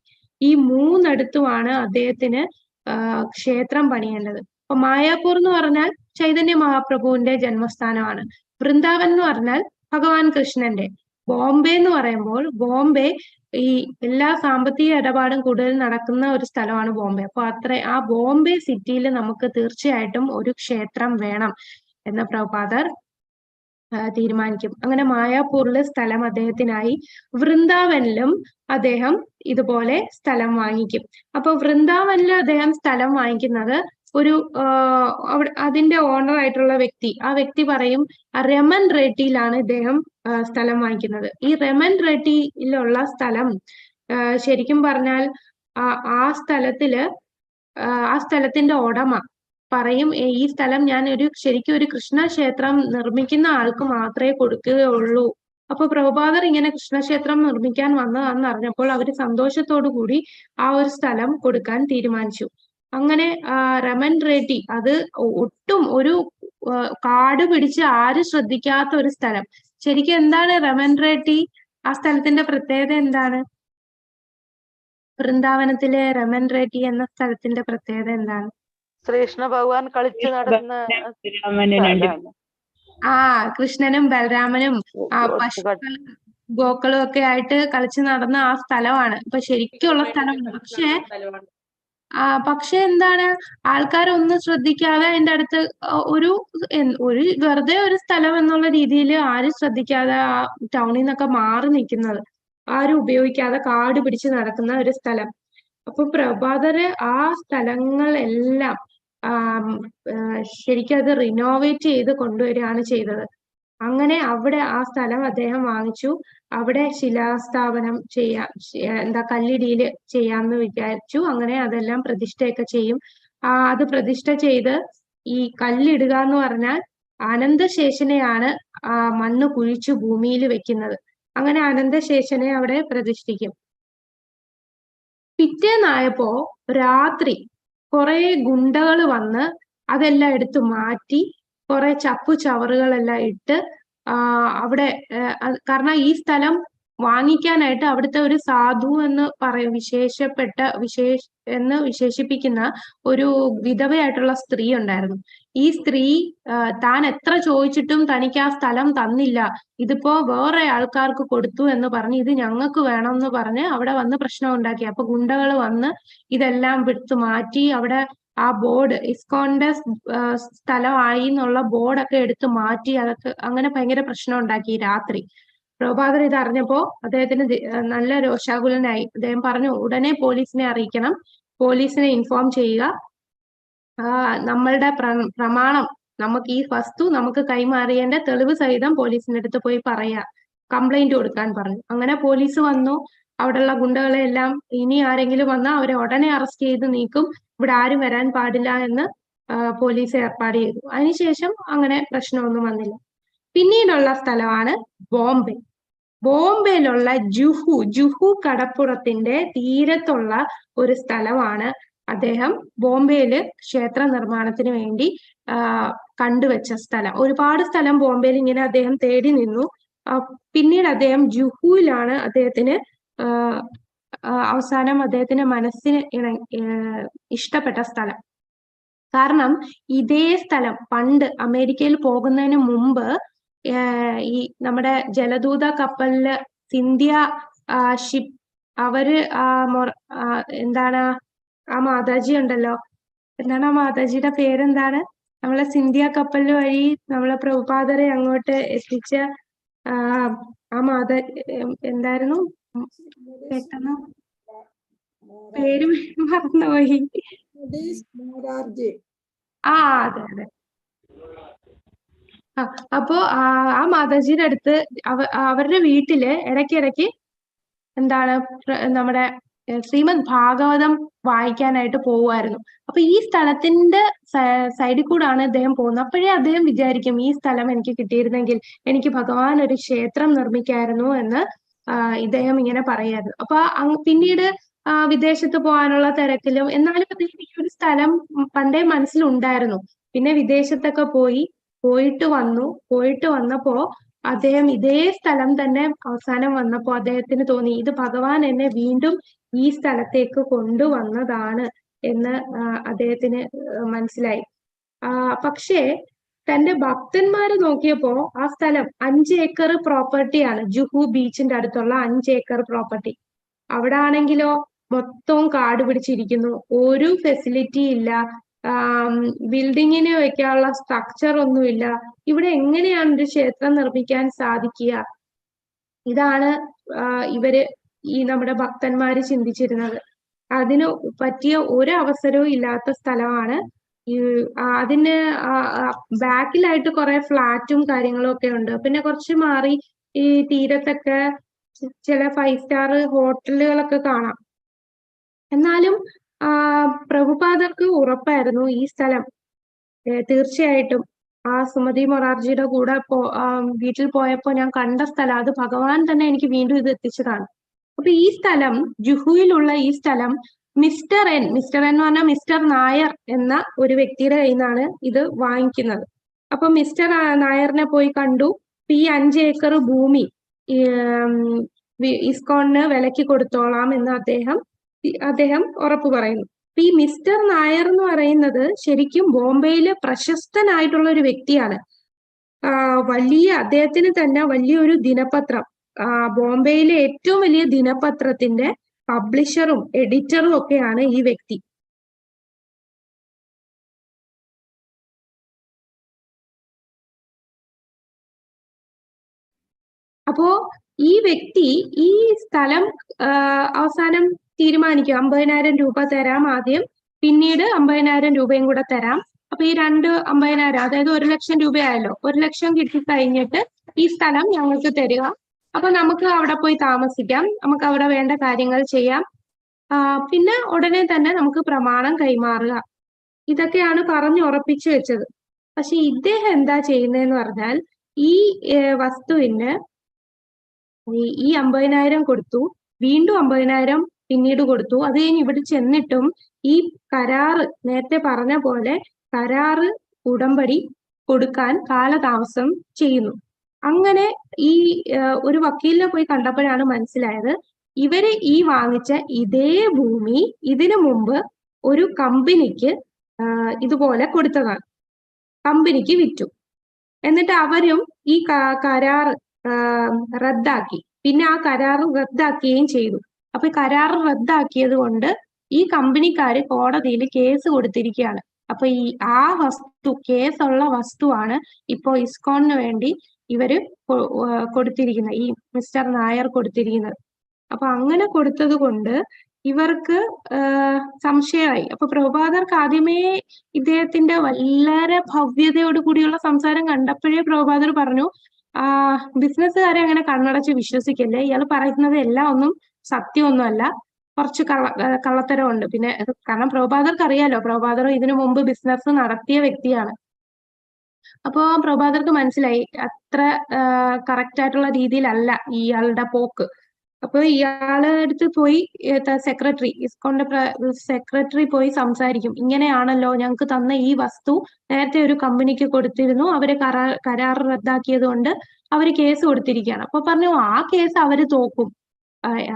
ഈ 3 അദ്ദേഹത്തിന് ക്ഷേത്രം പണിയേണ്ടത്. അപ്പൊ മായാപൂർ എന്ന് പറഞ്ഞാൽ ചൈതന്യ മഹാപ്രഭുവിന്റെ ജന്മസ്ഥാനമാണ്. വൃന്ദാവൻ എന്ന് പറഞ്ഞാൽ ഭഗവാൻ കൃഷ്ണന്റെ. ബോംബെ എന്ന് പറയുമ്പോൾ ബോംബെ ഈ എല്ലാ സാമ്പത്തിക ഇടപാടും കൂടുതൽ നടക്കുന്ന ഒരു സ്ഥലമാണ് ബോംബെ. അപ്പൊ ആ ബോംബെ സിറ്റിയിൽ നമുക്ക് തീർച്ചയായിട്ടും ഒരു ക്ഷേത്രം വേണം എന്ന് പ്രഭുപാദർ തീരുമാനിക്കും. അങ്ങനെ മായാപൂരില് സ്ഥലം അദ്ദേഹത്തിനായി. വൃന്ദാവനിലും അദ്ദേഹം ഇതുപോലെ സ്ഥലം വാങ്ങിക്കും. അപ്പൊ വൃന്ദാവനിൽ അദ്ദേഹം സ്ഥലം വാങ്ങിക്കുന്നത് ഒരു അതിന്റെ ഓണർ ആയിട്ടുള്ള വ്യക്തി, ആ വ്യക്തി പറയും രമൻ റെഡ്ഡിയിലാണ് ഇദ്ദേഹം സ്ഥലം വാങ്ങിക്കുന്നത്. ഈ രമൻ റെഡ്ഡിയിലുള്ള സ്ഥലം ശരിക്കും പറഞ്ഞാൽ ആ സ്ഥലത്തിന്റെ ഉടമ പറയും, ഈ സ്ഥലം ഞാൻ ശരിക്കും ഒരു കൃഷ്ണക്ഷേത്രം നിർമ്മിക്കുന്ന ആൾക്ക് മാത്രമേ കൊടുക്കുകയുള്ളൂ. അപ്പൊ പ്രഭുപാദർ ഇങ്ങനെ കൃഷ്ണക്ഷേത്രം നിർമ്മിക്കാൻ വന്നതാണെന്ന് അറിഞ്ഞപ്പോൾ അവര് സന്തോഷത്തോടു കൂടി ആ ഒരു സ്ഥലം കൊടുക്കാൻ തീരുമാനിച്ചു. അങ്ങനെ രമൻ റെഡ്ഡി, അത് ഒട്ടും ഒരു കാട് പിടിച്ച് ആരും ശ്രദ്ധിക്കാത്ത ഒരു സ്ഥലം. ശരിക്കും എന്താണ് രമൻ റെഡ്ഡി, ആ സ്ഥലത്തിന്റെ പ്രത്യേകത എന്താണ്? വൃന്ദാവനത്തിലെ രമൻ റെഡ്ഡി എന്ന സ്ഥലത്തിന്റെ പ്രത്യേകത എന്താണ്? ശ്രീകൃഷ്ണ ഭഗവാൻ കളിച്ചു നടന്ന കൃഷ്ണനും ബലരാമനും പശുക്കളും ഗോക്കളും ഒക്കെ ആയിട്ട് കളിച്ചു നടന്ന ആ സ്ഥലമാണ്. ഇപ്പൊ ശരിക്കുള്ള സ്ഥലമാണ്. പക്ഷെ എന്താണ്, ആൾക്കാരൊന്നും ശ്രദ്ധിക്കാതെ അതിന്റെ അടുത്ത് ഒരു വെറുതെ ഒരു സ്ഥലം എന്നുള്ള രീതിയിൽ ആരും ശ്രദ്ധിക്കാതെ ആ ടൗണിൽ നിന്നൊക്കെ മാറി നിൽക്കുന്നത്, ആരും ഉപയോഗിക്കാതെ കാട് പിടിച്ച് നടക്കുന്ന ഒരു സ്ഥലം. അപ്പൊ പ്രഭാതര് ആ സ്ഥലങ്ങളെല്ലാം ശരിക്കും അത് റിനോവേറ്റ് ചെയ്ത് കൊണ്ടുവരികയാണ് ചെയ്തത്. അങ്ങനെ അവിടെ ആ സ്ഥലം അദ്ദേഹം വാങ്ങിച്ചു. അവിടെ ശിലാസ്ഥാപനം കല്ലിടിയില് ചെയ്യാമെന്ന് വിചാരിച്ചു. അങ്ങനെ അതെല്ലാം പ്രതിഷ്ഠയൊക്കെ ചെയ്യും. അത് പ്രതിഷ്ഠ ചെയ്ത് ഈ കല്ലിടുക എന്ന് പറഞ്ഞാൽ അനന്തശേഷനെയാണ് മണ്ണ് കുഴിച്ചു ഭൂമിയിൽ വെക്കുന്നത്. അങ്ങനെ അനന്തശേഷനെ അവിടെ പ്രതിഷ്ഠിക്കും. പിറ്റേന്നായപ്പോ രാത്രി കുറെ ഗുണ്ടകൾ വന്ന് അതെല്ലാം എടുത്തു മാറ്റി കുറെ ചവറുകളെല്ലാം ഇട്ട് അവിടെ കാരണം ഈ സ്ഥലം വാങ്ങിക്കാനായിട്ട് അവിടുത്തെ ഒരു സാധു എന്ന് വിശേഷിപ്പിക്കുന്ന ഒരു വിധവയായിട്ടുള്ള സ്ത്രീ ഉണ്ടായിരുന്നു. ഈ സ്ത്രീ താൻ എത്ര ചോദിച്ചിട്ടും തനിക്ക് ആ സ്ഥലം തന്നില്ല, ഇതിപ്പോ വേറെ ആൾക്കാർക്ക് കൊടുത്തു എന്ന് പറഞ്ഞ് ഇത് ഞങ്ങൾക്ക് വേണം എന്ന് പറഞ്ഞ് അവിടെ വന്ന് പ്രശ്നം ഉണ്ടാക്കി. അപ്പൊ ഗുണ്ടകൾ വന്ന് ഇതെല്ലാം എടുത്തു മാറ്റി അവിടെ ആ ബോർഡ് ഇസ്കോന്റെ സ്ഥലമായി എന്നുള്ള ബോർഡൊക്കെ എടുത്തു മാറ്റി. അതൊക്കെ അങ്ങനെ ഭയങ്കര പ്രശ്നം ഉണ്ടാക്കി രാത്രി. പ്രഭുപാദർ ഇത് അറിഞ്ഞപ്പോ അദ്ദേഹത്തിന് നല്ല രോഷാകുലനായി. അദ്ദേഹം പറഞ്ഞു, ഉടനെ പോലീസിനെ അറിയിക്കണം, പോലീസിനെ ഇൻഫോം ചെയ്യുക, നമ്മളുടെ പ്രമാണം, നമുക്ക് ഈ വസ്തു നമുക്ക് കൈമാറിയതിന്റെ തെളിവ് സഹിതം പോലീസിന്റെ അടുത്ത് പോയി പറയാ, കംപ്ലൈന്റ് കൊടുക്കാൻ പറഞ്ഞു. അങ്ങനെ പോലീസ് വന്നു. അവിടെയുള്ള ഗുണ്ടകളെ എല്ലാം ഇനി ആരെങ്കിലും വന്നാൽ അവരെ ഉടനെ അറസ്റ്റ് ചെയ്ത് നീക്കും, ഇവിടെ ആരും വരാൻ പാടില്ല എന്ന് പോലീസ് ഏർപ്പാട് ചെയ്തു. അതിനുശേഷം അങ്ങനെ പ്രശ്നമൊന്നും വന്നില്ല. പിന്നീടുള്ള സ്ഥലമാണ് ബോംബെ. ബോംബെയിലുള്ള ജുഹു കടപ്പുറത്തിന്റെ തീരത്തുള്ള ഒരു സ്ഥലമാണ് അദ്ദേഹം ബോംബെയില് ക്ഷേത്ര നിർമ്മാണത്തിന് വേണ്ടി കണ്ടുവച്ച സ്ഥലം. ഒരുപാട് സ്ഥലം ബോംബെയിൽ ഇങ്ങനെ അദ്ദേഹം തേടി നിന്നു. പിന്നീട് അദ്ദേഹം ജുഹുവിലാണ് അദ്ദേഹത്തിന് അവസാനം അദ്ദേഹത്തിന്റെ മനസ്സിന് ഇഷ്ടപ്പെട്ട സ്ഥലം. കാരണം ഇതേ സ്ഥലം പണ്ട് അമേരിക്കയിൽ പോകുന്നതിന് മുമ്പ് ഈ നമ്മുടെ ജലദൂത കപ്പലില് സിന്ധ്യ ഷിപ്പ് അവര് ആ മാതാജി ഉണ്ടല്ലോ, എന്താണ് ആ മാതാജിയുടെ പേരെന്താണ്? നമ്മളെ സിന്ധ്യ കപ്പൽ വഴി നമ്മളെ പ്രഭുപാദരെ അങ്ങോട്ട് എത്തിച്ച ആ ആ എന്തായിരുന്നു? പെട്ടെന്ന് പേര് മറന്നുപോയി. ആ അതെ അതെ. അപ്പോ ആ മാതാജിയുടെ അടുത്ത് അവരുടെ വീട്ടില് ഇടയ്ക്കിടയ്ക്ക് എന്താണ് നമ്മുടെ ശ്രീമദ് ഭാഗവതം വായിക്കാനായിട്ട് പോവുമായിരുന്നു. അപ്പൊ ഈ സ്ഥലത്തിന്റെ സൈഡിൽ കൂടാണ് അദ്ദേഹം പോകുന്നത്. അപ്പോഴേ അദ്ദേഹം വിചാരിക്കും, ഈ സ്ഥലം എനിക്ക് കിട്ടിയിരുന്നെങ്കിൽ എനിക്ക് ഭഗവാൻ ഒരു ക്ഷേത്രം നിർമ്മിക്കായിരുന്നു എന്ന് ഇദ്ദേഹം ഇങ്ങനെ പറയായിരുന്നു. അപ്പൊ പിന്നീട് വിദേശത്ത് പോകാനുള്ള തിരക്കിലും എന്നാലും അദ്ദേഹം ഈ ഒരു സ്ഥലം പണ്ടേ മനസ്സിലുണ്ടായിരുന്നു. പിന്നെ വിദേശത്തൊക്കെ പോയിട്ട് വന്നപ്പോ അദ്ദേഹം ഇതേ സ്ഥലം തന്നെ അവസാനം വന്നപ്പോ അദ്ദേഹത്തിന് തോന്നി, ഇത് ഭഗവാൻ എന്നെ വീണ്ടും ഈ സ്ഥലത്തേക്ക് കൊണ്ടുവന്നതാണ് എന്ന് അദ്ദേഹത്തിന് മനസ്സിലായി. പക്ഷേ തന്റെ ഭക്തന്മാര് നോക്കിയപ്പോ ആ സ്ഥലം 5 ഏക്കർ പ്രോപ്പർട്ടിയാണ്, ജുഹു ബീച്ചിന്റെ അടുത്തുള്ള 5 ഏക്കർ പ്രോപ്പർട്ടി. അവിടെ ആണെങ്കിലോ മൊത്തവും കാട് പിടിച്ചിരിക്കുന്നു, ഒരു ഫെസിലിറ്റി ഇല്ല, ബിൽഡിങ്ങിന് വെക്കാനുള്ള സ്ട്രക്ചർ ഒന്നുമില്ല. ഇവിടെ എങ്ങനെയാണ് ഒരു ക്ഷേത്രം നിർമ്മിക്കാൻ സാധിക്കുക? ഇതാണ് ഇവര് ഈ നമ്മുടെ ഭക്തന്മാര് ചിന്തിച്ചിരുന്നത്. അതിന് പറ്റിയ ഒരു അവസരവും ഇല്ലാത്ത സ്ഥലമാണ്. അതിന് ബാക്കിലായിട്ട് കുറെ ഫ്ലാറ്റും കാര്യങ്ങളും ഒക്കെ ഉണ്ട്. പിന്നെ കുറച്ച് മാറി ഈ തീരത്തൊക്കെ ചില 5 സ്റ്റാർ ഹോട്ടലുകളൊക്കെ കാണാം. എന്നാലും പ്രഭുപാദർക്ക് ഉറപ്പായിരുന്നു ഈ സ്ഥലം തീർച്ചയായിട്ടും ആ സുമതി മൊറാർജിയുടെ കൂടെ വീട്ടിൽ പോയപ്പോ ഞാൻ കണ്ട സ്ഥലം, അത് ഭഗവാൻ തന്നെ എനിക്ക് വീണ്ടും ഇത് എത്തിച്ചതാണ്. അപ്പൊ ഈ സ്ഥലം, ജുഹുവിലുള്ള ഈ സ്ഥലം മിസ്റ്റർ എൻ എന്ന് പറഞ്ഞാൽ മിസ്റ്റർ നായർ എന്ന ഒരു വ്യക്തിയുടെ കയ്യിൽ നിന്നാണ് ഇത് വാങ്ങിക്കുന്നത്. അപ്പൊ മിസ്റ്റർ നായറിനെ പോയി കണ്ടു. ഈ 5 ഏക്കർ ഭൂമി ഇസ്കോണിന് വിലക്ക് കൊടുത്തോളാം എന്ന് അദ്ദേഹം ഉറപ്പു പറയുന്നു. ഈ മിസ്റ്റർ നായർ എന്ന് പറയുന്നത് ശരിക്കും ബോംബെയിലെ പ്രശസ്തനായിട്ടുള്ള ഒരു വ്യക്തിയാണ്. അദ്ദേഹത്തിന് തന്നെ വലിയൊരു ദിനപത്രം, ബോംബെയിലെ ഏറ്റവും വലിയ ദിനപത്രത്തിന്റെ പബ്ലിഷറും എഡിറ്ററും ഒക്കെയാണ് ഈ വ്യക്തി. അപ്പോ ഈ വ്യക്തി ഈ സ്ഥലം അവസാനം തീരുമാനിക്കും, 50,000 രൂപ തരാം ആദ്യം, പിന്നീട് 50,000 രൂപയും കൂടെ തരാം. അപ്പൊ ഈ 50,000, അതായത് 1,00,000 രൂപയായല്ലോ. 1,00,000 കിട്ടിക്കഴിഞ്ഞിട്ട് ഈ സ്ഥലം ഞങ്ങൾക്ക് തരിക, അപ്പൊ നമുക്ക് അവിടെ പോയി താമസിക്കാം, നമുക്ക് അവിടെ വേണ്ട കാര്യങ്ങൾ ചെയ്യാം, പിന്നെ ഉടനെ തന്നെ നമുക്ക് പ്രമാണം കൈമാറുക. ഇതൊക്കെയാണ് പറഞ്ഞുറപ്പിച്ചു വെച്ചത്. പക്ഷെ ഇദ്ദേഹം എന്താ ചെയ്യുന്നതെന്ന് പറഞ്ഞാൽ, ഈ വസ്തുവിന് ഈ 50,000 കൊടുത്തു, വീണ്ടും 50,000 പിന്നീട് കൊടുത്തു. അത് കഴിഞ്ഞ് ഇവിടെ ചെന്നിട്ടും ഈ കരാറ്, നേരത്തെ പറഞ്ഞ പോലെ കരാറ് ഉടമ്പടി കൊടുക്കാൻ കാലതാമസം ചെയ്യുന്നു. അങ്ങനെ ഈ ഒരു വക്കീലിനെ പോയി കണ്ടപ്പോഴാണ് മനസ്സിലായത്, ഇവര് ഈ വാങ്ങിച്ച ഇതേ ഭൂമി ഇതിനു മുമ്പ് ഒരു കമ്പനിക്ക് ഇതുപോലെ കൊടുത്തതാണ്. കമ്പനിക്ക് വിറ്റു. എന്നിട്ട് അവരും ഈ കരാറ് റദ്ദാക്കി. പിന്നെ ആ കരാറ് റദ്ദാക്കുകയും ചെയ്തു. അപ്പൊ കരാറ് റദ്ദാക്കിയത് കൊണ്ട് ഈ കമ്പനിക്കാര് കോടതിയിൽ കേസ് കൊടുത്തിരിക്കുകയാണ്. അപ്പൊ ആ കേസുള്ള വസ്തുവാണ് ഇപ്പോ ഇസ്കോണിന് വേണ്ടി ഇവര് കൊടുത്തിരിക്കുന്നത്, ഈ മിസ്റ്റർ നായർ കൊടുത്തിരിക്കുന്നത്. അപ്പൊ അങ്ങനെ കൊടുത്തത് കൊണ്ട് ഇവർക്ക് സംശയമായി. അപ്പൊ പ്രഭുപാദർക്ക് ആദ്യമേ ഇദ്ദേഹത്തിന്റെ വളരെ ഭവ്യതയോട് കൂടിയുള്ള സംസാരം കണ്ടപ്പോഴേ പ്രഭുപാദർ പറഞ്ഞു, ബിസിനസ്സുകാരെ അങ്ങനെ കണ്ണടച്ച് വിശ്വസിക്കല്ലേ, ഇയാൾ പറയുന്നത് എല്ലാം ഒന്നും സത്യമൊന്നുമല്ല, കുറച്ച് കള്ളത്തരമുണ്ട്. പിന്നെ കാരണം പ്രഭുപാദർക്ക് അറിയാലോ, പ്രഭുപാദർ ഇതിനു മുമ്പ് ബിസിനസ് നടത്തിയ വ്യക്തിയാണ്. അപ്പോ പ്രഭുപാദർക്ക് മനസ്സിലായി അത്ര കറക്റ്റ് ആയിട്ടുള്ള രീതിയിലല്ല ഇയാളുടെ പോക്ക്. അപ്പൊ ഇയാളെ അടുത്ത് പോയി സെക്രട്ടറി, ഇസ്കോണിന്റെ സെക്രട്ടറി പോയി സംസാരിക്കും. ഇങ്ങനെയാണല്ലോ, ഞങ്ങൾക്ക് തന്ന ഈ വസ്തു നേരത്തെ ഒരു കമ്പനിക്ക് കൊടുത്തിരുന്നു, അവര് കരാർ റദ്ദാക്കിയത് കൊണ്ട് അവര് കേസ് കൊടുത്തിരിക്കുകയാണ്. അപ്പൊ പറഞ്ഞു, ആ കേസ് അവര് തോക്കും,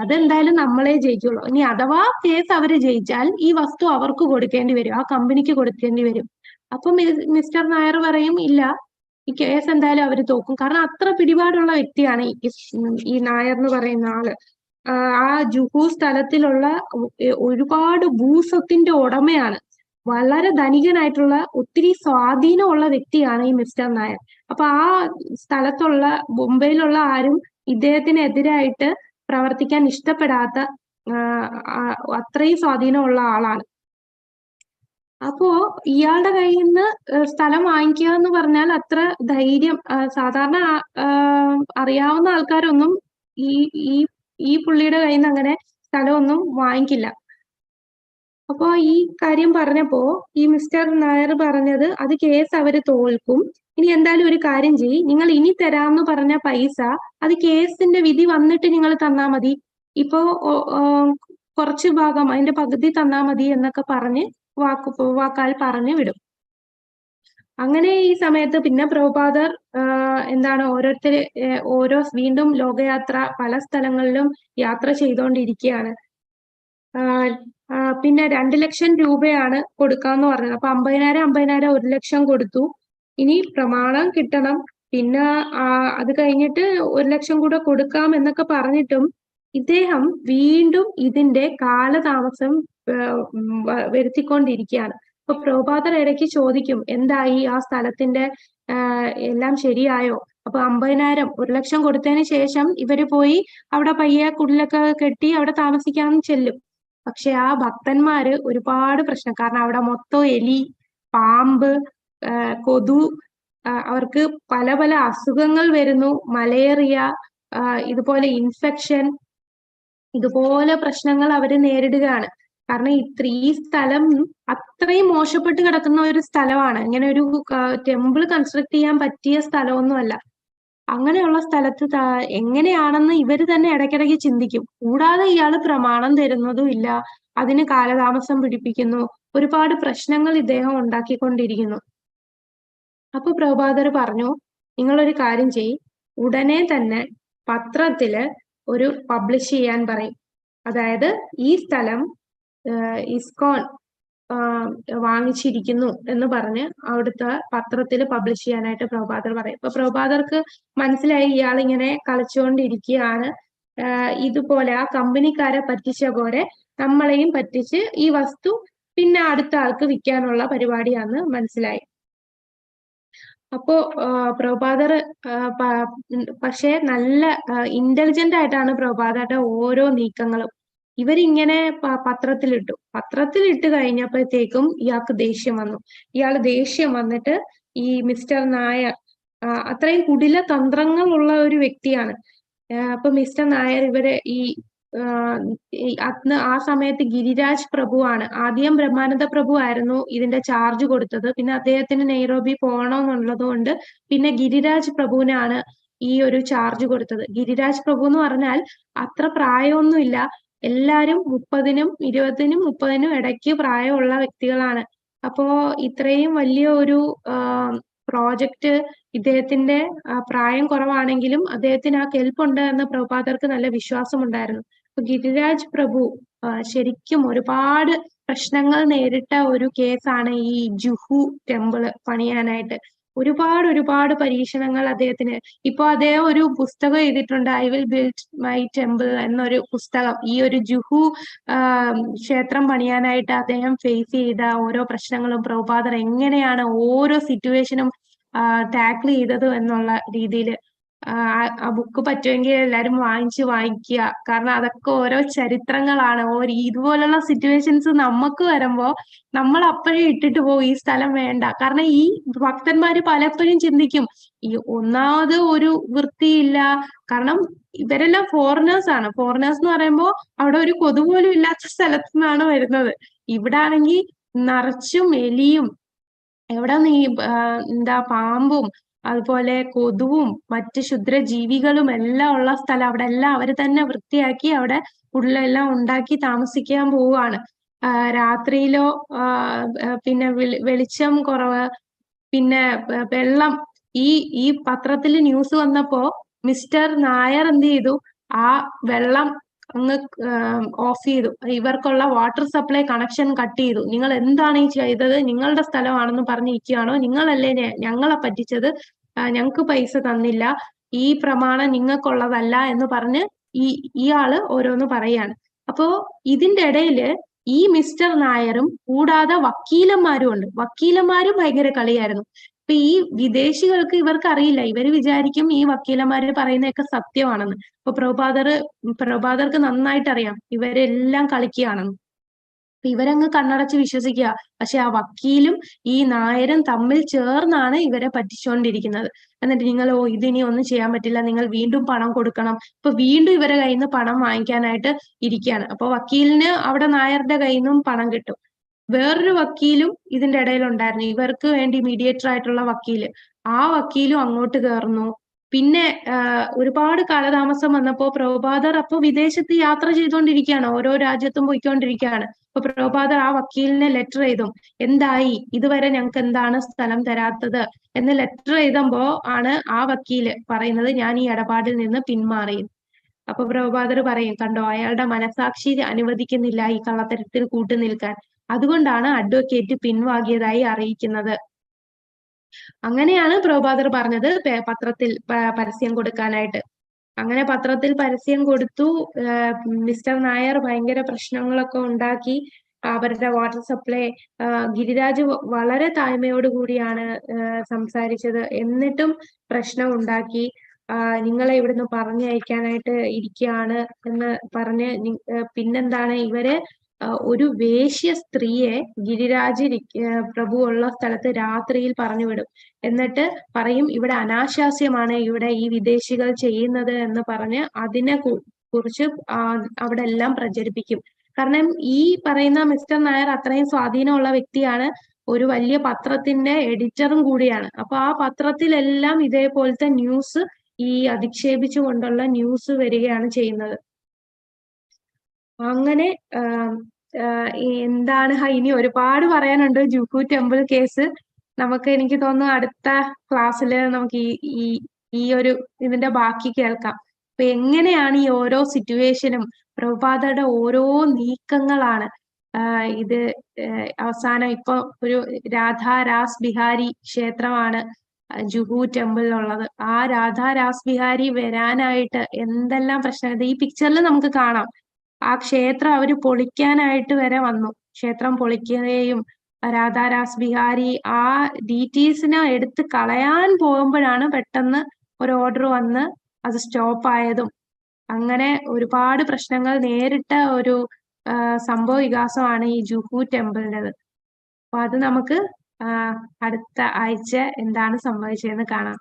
അതെന്തായാലും നമ്മളെ ജയിക്കുള്ളൂ. ഇനി അഥവാ കേസ് അവര് ജയിച്ചാൽ ഈ വസ്തു അവർക്ക് കൊടുക്കേണ്ടി വരും, ആ കമ്പനിക്ക് കൊടുക്കേണ്ടി വരും. അപ്പൊ മിസ്റ്റർ നായർ പറയും, ഇല്ല, ഈ കേസ് എന്തായാലും അവര് തോക്കും. കാരണം അത്ര പിടിപാടുള്ള വ്യക്തിയാണ് ഈ നായർ എന്ന് പറയുന്ന ആള്. ആ ജുഹു സ്ഥലത്തിലുള്ള ഒരുപാട് ഭൂസ്വത്തിന്റെ ഉടമയാണ്. വളരെ ധനികനായിട്ടുള്ള ഒത്തിരി സ്വാധീനമുള്ള വ്യക്തിയാണ് ഈ മിസ്റ്റർ നായർ. അപ്പൊ ആ സ്ഥലത്തുള്ള മുംബൈയിലുള്ള ആരും ഇദ്ദേഹത്തിനെതിരായിട്ട് പ്രവർത്തിക്കാൻ ഇഷ്ടപ്പെടാത്ത അത്രയും സ്വാധീനമുള്ള ആളാണ്. അപ്പോ ഇയാളുടെ കയ്യിൽ നിന്ന് സ്ഥലം വാങ്ങിക്കുക എന്ന് പറഞ്ഞാൽ അത്ര ധൈര്യം സാധാരണ അറിയാവുന്ന ആൾക്കാരൊന്നും ഈ ഈ ഈ പുള്ളിയുടെ കയ്യിൽ നിന്ന് അങ്ങനെ സ്ഥലമൊന്നും വാങ്ങിക്കില്ല. അപ്പോ ഈ കാര്യം പറഞ്ഞപ്പോ ഈ മിസ്റ്റർ നായർ പറഞ്ഞത് അത് കേസ് അവര് തോൽക്കും. ഇനി എന്തായാലും ഒരു കാര്യം ചെയ്യ്, നിങ്ങൾ ഇനി തരാമെന്ന് പറഞ്ഞ പൈസ അത് കേസിന്റെ വിധി വന്നിട്ട് നിങ്ങൾ തന്നാ മതി. ഇപ്പോ കുറച്ച് ഭാഗം അതിന്റെ പകുതി തന്നാ മതി എന്നൊക്കെ പറഞ്ഞ് വാക്കാൽ പറഞ്ഞു വിടും. അങ്ങനെ ഈ സമയത്ത് പിന്നെ പ്രഭുപാദർ എന്താണ് ഓരോ വീണ്ടും ലോകയാത്ര പല സ്ഥലങ്ങളിലും യാത്ര ചെയ്തുകൊണ്ടിരിക്കുകയാണ്. പിന്നെ 2 ലക്ഷം രൂപയാണ് കൊടുക്കാന്ന് പറഞ്ഞത്. അപ്പൊ 50,000 1 ലക്ഷം കൊടുത്തു. ഇനി പ്രമാണം കിട്ടണം. പിന്നെ അത് കഴിഞ്ഞിട്ട് 1 ലക്ഷം കൂടെ കൊടുക്കാം എന്നൊക്കെ പറഞ്ഞിട്ടും ഇദ്ദേഹം വീണ്ടും ഇതിന്റെ കാലതാമസം വരുത്തിക്കൊണ്ടിരിക്കുകയാണ്. അപ്പൊ പ്രഭുപാദർ ഇടയ്ക്ക് ചോദിക്കും, എന്തായി ആ സ്ഥലത്തിന്റെ എല്ലാം ശരിയായോ? അപ്പൊ 50,000 1 ലക്ഷം കൊടുത്തതിന് ശേഷം ഇവര് പോയി അവിടെ പയ്യെ കുടിലൊക്കെ കെട്ടി അവിടെ താമസിക്കാൻ ചെല്ലും. പക്ഷെ ആ ഭക്തന്മാര് ഒരുപാട് പ്രശ്നം, കാരണം അവിടെ മൊത്തം എലി, പാമ്പ്, കൊതു, അവർക്ക് പല പല അസുഖങ്ങൾ വരുന്നു, മലേറിയ, ഇതുപോലെ ഇൻഫെക്ഷൻ, ഇതുപോലെ പ്രശ്നങ്ങൾ അവര് നേരിടുകയാണ്. കാരണം ഈ സ്ഥലം അത്രയും മോശപ്പെട്ട് കിടക്കുന്ന ഒരു സ്ഥലമാണ്. ഇങ്ങനെ ഒരു ടെമ്പിൾ കൺസ്ട്രക്ട് ചെയ്യാൻ പറ്റിയ സ്ഥലമൊന്നുമല്ല. അങ്ങനെയുള്ള സ്ഥലത്ത് എങ്ങനെയാണെന്ന് ഇവര് തന്നെ ഇടയ്ക്കിടയ്ക്ക് ചിന്തിക്കും. കൂടാതെ ഇയാള് പ്രമാണം തരുന്നതും ഇല്ല, അതിന് കാലതാമസം പിടിപ്പിക്കുന്നു, ഒരുപാട് പ്രശ്നങ്ങൾ ഇദ്ദേഹം ഉണ്ടാക്കിക്കൊണ്ടിരിക്കുന്നു. അപ്പൊ പ്രഭുപാദർ പറഞ്ഞു, നിങ്ങളൊരു കാര്യം ചെയ്യ്, ഉടനെ തന്നെ പത്രത്തില് ഒരു പബ്ലിഷ് ചെയ്യാൻ പറയും. അതായത് ഈ സ്ഥലം ഇസ്കോൺ വാങ്ങിച്ചിരിക്കുന്നു എന്ന് പറഞ്ഞ് അവിടുത്തെ പത്രത്തിൽ പബ്ലിഷ് ചെയ്യാനായിട്ട് പ്രഭുപാദർ പറയും. അപ്പൊ പ്രഭുപാദർക്ക് മനസ്സിലായി ഇയാൾ ഇങ്ങനെ കളിച്ചുകൊണ്ടിരിക്കുകയാണ്, ഇതുപോലെ ആ കമ്പനിക്കാരെ പറ്റിച്ച പോലെ നമ്മളെയും പറ്റിച്ച് ഈ വസ്തു പിന്നെ അടുത്ത ആൾക്ക് വിൽക്കാനുള്ള പരിപാടിയാന്ന് മനസ്സിലായി. അപ്പോ പ്രഭുപാദർ പക്ഷെ നല്ല ഇന്റലിജന്റ് ആയിട്ടാണ് പ്രഭുപാദരുടെ ഓരോ നീക്കങ്ങളും. ഇവരിങ്ങനെ പത്രത്തിലിട്ട് കഴിഞ്ഞപ്പോഴത്തേക്കും ഇയാൾക്ക് ദേഷ്യം വന്നു. ദേഷ്യം വന്നിട്ട് ഈ മിസ്റ്റർ നായർ അത്രയും കുടില തന്ത്രങ്ങളുള്ള ഒരു വ്യക്തിയാണ്. അപ്പൊ മിസ്റ്റർ നായർ അന്ന് ആ സമയത്ത് ഗിരിരാജ് പ്രഭുവാണ്, ആദ്യം ബ്രഹ്മാനന്ദ പ്രഭു ആയിരുന്നു ഇതിന്റെ ചാർജ് കൊടുത്തത്. പിന്നെ അദ്ദേഹത്തിന് നെയ്റോബി പോകണമെന്നുള്ളത് കൊണ്ട് പിന്നെ ഗിരിരാജ് പ്രഭുവിനാണ് ഈ ഒരു ചാർജ് കൊടുത്തത്. ഗിരിരാജ് പ്രഭു എന്ന് പറഞ്ഞാൽ അത്ര പ്രായമൊന്നുമില്ല, എല്ലാരും 30-നും 20-നും 30-നും ഇടയ്ക്ക് പ്രായമുള്ള വ്യക്തികളാണ്. അപ്പോ ഇത്രയും വലിയ ഒരു പ്രോജക്റ്റ് ഇദ്ദേഹത്തിന്റെ പ്രായം കുറവാണെങ്കിലും അദ്ദേഹത്തിന് ആ കെൽപ്പുണ്ട് എന്ന് പ്രഭുപാദർക്ക് നല്ല വിശ്വാസമുണ്ടായിരുന്നു. അപ്പൊ ഗിരിരാജ് പ്രഭു ശരിക്കും ഒരുപാട് പ്രശ്നങ്ങൾ നേരിട്ട ഒരു കേസാണ് ഈ ജുഹു ടെമ്പിള് പണിയാനായിട്ട്. ഒരുപാട് പരീക്ഷണങ്ങൾ അദ്ദേഹത്തിന്. ഇപ്പൊ അദ്ദേഹം ഒരു പുസ്തകം എഴുതിയിട്ടുണ്ട്, I will build my temple എന്നൊരു പുസ്തകം. ഈ ഒരു ജുഹു ക്ഷേത്രം പണിയാനായിട്ട് അദ്ദേഹം ഫേസ് ചെയ്ത ഓരോ പ്രശ്നങ്ങളും പ്രഭുപാദർ എങ്ങനെയാണ് ഓരോ സിറ്റുവേഷനും ടാക്കിൾ ചെയ്തത് എന്നുള്ള രീതിയിൽ ആ ബുക്ക് പറ്റുമെങ്കിൽ എല്ലാരും വായിക്കുക. കാരണം അതൊക്കെ ഓരോ ചരിത്രങ്ങളാണ്. ഇതുപോലുള്ള സിറ്റുവേഷൻസ് നമുക്ക് വരുമ്പോ നമ്മൾ അപ്പോഴേ ഇട്ടിട്ട് പോകും, ഈ സ്ഥലം വേണ്ട. കാരണം ഈ ഭക്തന്മാര് പലപ്പോഴും ചിന്തിക്കും, ഈ ഒന്നാമത് ഒരു വൃത്തിയില്ല, കാരണം ഇവരെല്ലാം ഫോറിനേഴ്സ് ആണ്. ഫോറിനേഴ്സ് എന്ന് പറയുമ്പോൾ അവിടെ ഒരു കൊതു പോലും ഇല്ലാത്ത സ്ഥലത്തു നിന്നാണ് വരുന്നത്. ഇവിടെ ആണെങ്കിൽ നിറച്ചും എലിയും, എവിടെ പാമ്പും അതുപോലെ കൊതുവും മറ്റ് ക്ഷുദ്രജീവികളും എല്ലാം ഉള്ള സ്ഥലം. അവിടെ എല്ലാം അവര് തന്നെ വൃത്തിയാക്കി അവിടെ ഉള്ളെല്ലാം ഉണ്ടാക്കി താമസിക്കാൻ പോവുകയാണ്. രാത്രിയിലോ പിന്നെ വെളിച്ചം കുറവ്, പിന്നെ വെള്ളം. ഈ പത്രത്തിൽ ന്യൂസ് വന്നപ്പോ മിസ്റ്റർ നായർ എന്ത് ചെയ്തു, ആ വെള്ളം അങ്ങ് ഓഫ് ചെയ്തു. ഇവർക്കുള്ള വാട്ടർ സപ്ലൈ കണക്ഷൻ കട്ട് ചെയ്തു. നിങ്ങൾ എന്താണ് ഈ ചെയ്തത്? നിങ്ങളുടെ സ്ഥലമാണെന്ന് പറഞ്ഞിരിക്കുകയാണോ? നിങ്ങളല്ലേ ഞങ്ങളെ പറ്റിച്ചത്? ഞങ്ങൾക്ക് പൈസ തന്നില്ല, ഈ പ്രമാണം നിങ്ങൾക്കുള്ളതല്ല എന്ന് പറഞ്ഞ് ഇയാള് ഓരോന്ന് പറയാണ്. അപ്പോ ഇതിന്റെ ഇടയില് ഈ മിസ്റ്റർ നായരും കൂടാതെ വക്കീലന്മാരും ഉണ്ട്. വക്കീലന്മാരും ഭയങ്കര കളിയായിരുന്നു. ഇപ്പൊ ഈ വിദേശികൾക്ക് ഇവർക്ക് അറിയില്ല. ഇവര് വിചാരിക്കും ഈ വക്കീലന്മാര് പറയുന്നതൊക്കെ സത്യമാണെന്ന്. ഇപ്പൊ പ്രഭാതർക്ക് നന്നായിട്ട് അറിയാം ഇവരെല്ലാം കളിക്കുകയാണെന്ന്. അപ്പൊ ഇവരങ്ങ് കണ്ണടച്ച് വിശ്വസിക്കുക. പക്ഷെ ആ വക്കീലും ഈ നായരും തമ്മിൽ ചേർന്നാണ് ഇവരെ പറ്റിച്ചുകൊണ്ടിരിക്കുന്നത്. എന്നിട്ട് നിങ്ങൾ ഇതിനി ഒന്നും ചെയ്യാൻ പറ്റില്ല, നിങ്ങൾ വീണ്ടും പണം കൊടുക്കണം. ഇപ്പൊ വീണ്ടും ഇവരെ കയ്യിൽ നിന്ന് പണം വാങ്ങിക്കാനായിട്ട് ഇരിക്കുകയാണ്. അപ്പൊ വക്കീലിന് അവിടെ നായരുടെ കയ്യിൽ നിന്നും പണം കിട്ടും. വേറൊരു വക്കീലും ഇതിന്റെ ഇടയിലുണ്ടായിരുന്നു. ഇവർക്ക് വേണ്ടി മീഡിയേറ്റർ ആയിട്ടുള്ള വക്കീല്. ആ വക്കീലും അങ്ങോട്ട് കയറുന്നു. പിന്നെ ഒരുപാട് കാലതാമസം വന്നപ്പോ പ്രഭുപാദർ അപ്പൊ വിദേശത്ത് യാത്ര ചെയ്തുകൊണ്ടിരിക്കുകയാണ്. ഓരോ രാജ്യത്തും പോയിക്കൊണ്ടിരിക്കുകയാണ്. അപ്പൊ പ്രഭുപാദർ ആ വക്കീലിനെ ലെറ്റർ എഴുതും. എന്തായി, ഇതുവരെ ഞങ്ങൾക്ക് എന്താണ് സ്ഥലം തരാത്തത് എന്ന് ലെറ്റർ എഴുതുമ്പോ ആണ് ആ വക്കീല് പറയുന്നത് ഞാൻ ഈ ഇടപാടിൽ നിന്ന് പിന്മാറിയും. അപ്പൊ പ്രഭുപാദർ പറയും, കണ്ടോ അയാളുടെ മനസാക്ഷി അനുവദിക്കുന്നില്ല ഈ കള്ളത്തരത്തിൽ കൂട്ടുനിൽക്കാൻ. അതുകൊണ്ടാണ് അഡ്വക്കേറ്റ് പിൻവാങ്ങിയതായി അറിയിക്കുന്നത്. അങ്ങനെയാണ് പ്രഭുപാദർ പറഞ്ഞത് പത്രത്തിൽ പരസ്യം കൊടുക്കാനായിട്ട്. അങ്ങനെ പത്രത്തിൽ പരസ്യം കൊടുത്തു. മിസ്റ്റർ നായർ ഭയങ്കര പ്രശ്നങ്ങളൊക്കെ ഉണ്ടാക്കി. അവരുടെ വാട്ടർ സപ്ലൈ ഗിരിരാജ് വളരെ താഴ്മയോട് കൂടിയാണ് സംസാരിച്ചത്. എന്നിട്ടും പ്രശ്നം ഉണ്ടാക്കി. നിങ്ങളെ ഇവിടുന്ന് പറഞ്ഞയക്കാനായിട്ട് ഇരിക്കുകയാണ് എന്ന് പറഞ്ഞ് പിന്നെന്താണ് ഇവര് ഒരു വേശ്യ സ്ത്രീയെ ഗിരിരാജ് പ്രഭു ഉള്ള സ്ഥലത്ത് രാത്രിയിൽ പറഞ്ഞു വിടും. എന്നിട്ട് പറയും ഇവിടെ അനാശാസ്യമാണ് ഇവിടെ ഈ വിദേശികൾ ചെയ്യുന്നത് എന്ന് പറഞ്ഞ് അതിനെ കുറിച്ച് അവിടെ എല്ലാം പ്രചരിപ്പിക്കും. കാരണം ഈ പറയുന്ന മിസ്റ്റർ നായർ അത്രയും സ്വാധീനമുള്ള വ്യക്തിയാണ്. ഒരു വലിയ പത്രത്തിന്റെ എഡിറ്ററും കൂടിയാണ്. അപ്പൊ ആ പത്രത്തിലെല്ലാം ഇതേപോലത്തെ ന്യൂസ് ഈ അധിക്ഷേപിച്ചുകൊണ്ടുള്ള ന്യൂസ് വരികയാണ് ചെയ്യുന്നത്. അങ്ങനെ എന്താണ് ഇനി ഒരുപാട് പറയാനുണ്ട് ജുഹു ടെമ്പിൾ കേസ്. നമുക്ക് എനിക്ക് തോന്നുന്നു അടുത്ത ക്ലാസ്സില് നമുക്ക് ഈ ഒരു ഇതിന്റെ ബാക്കി കേൾക്കാം. അപ്പൊ എങ്ങനെയാണ് ഈ ഓരോ സിറ്റുവേഷനും പ്രഭുപാദയുടെ ഓരോ നീക്കങ്ങളാണ് ഇത് അവസാനം ഇപ്പൊ ഒരു രാധാ രാസ് ബിഹാരി ക്ഷേത്രമാണ് ജുഹു ടെമ്പിളിലുള്ളത്. ആ രാധാ രാസ് ബിഹാരി വരാനായിട്ട് എന്തെല്ലാം പ്രശ്നങ്ങൾ ഈ പിക്ചറിൽ നമുക്ക് കാണാം. ആ ക്ഷേത്രം അവര് പൊളിക്കാനായിട്ട് വരെ വന്നു. ക്ഷേത്രം പൊളിക്കുകയും രാധാ രാസ് ബിഹാരി ആ ഡീറ്റെയിൽസിനെ എടുത്ത് കളയാൻ പോകുമ്പോഴാണ് പെട്ടെന്ന് ഒരു ഓർഡർ വന്ന് അത് സ്റ്റോപ്പ് ആയതും. അങ്ങനെ ഒരുപാട് പ്രശ്നങ്ങൾ നേരിട്ട ഒരു സംഭവ വികാസമാണ് ഈ ജുഹു ടെമ്പിളിൻ്റെത്. അപ്പൊ അത് നമുക്ക് അടുത്ത ആഴ്ച എന്താണ് സംഭവിച്ചതെന്ന് കാണാം.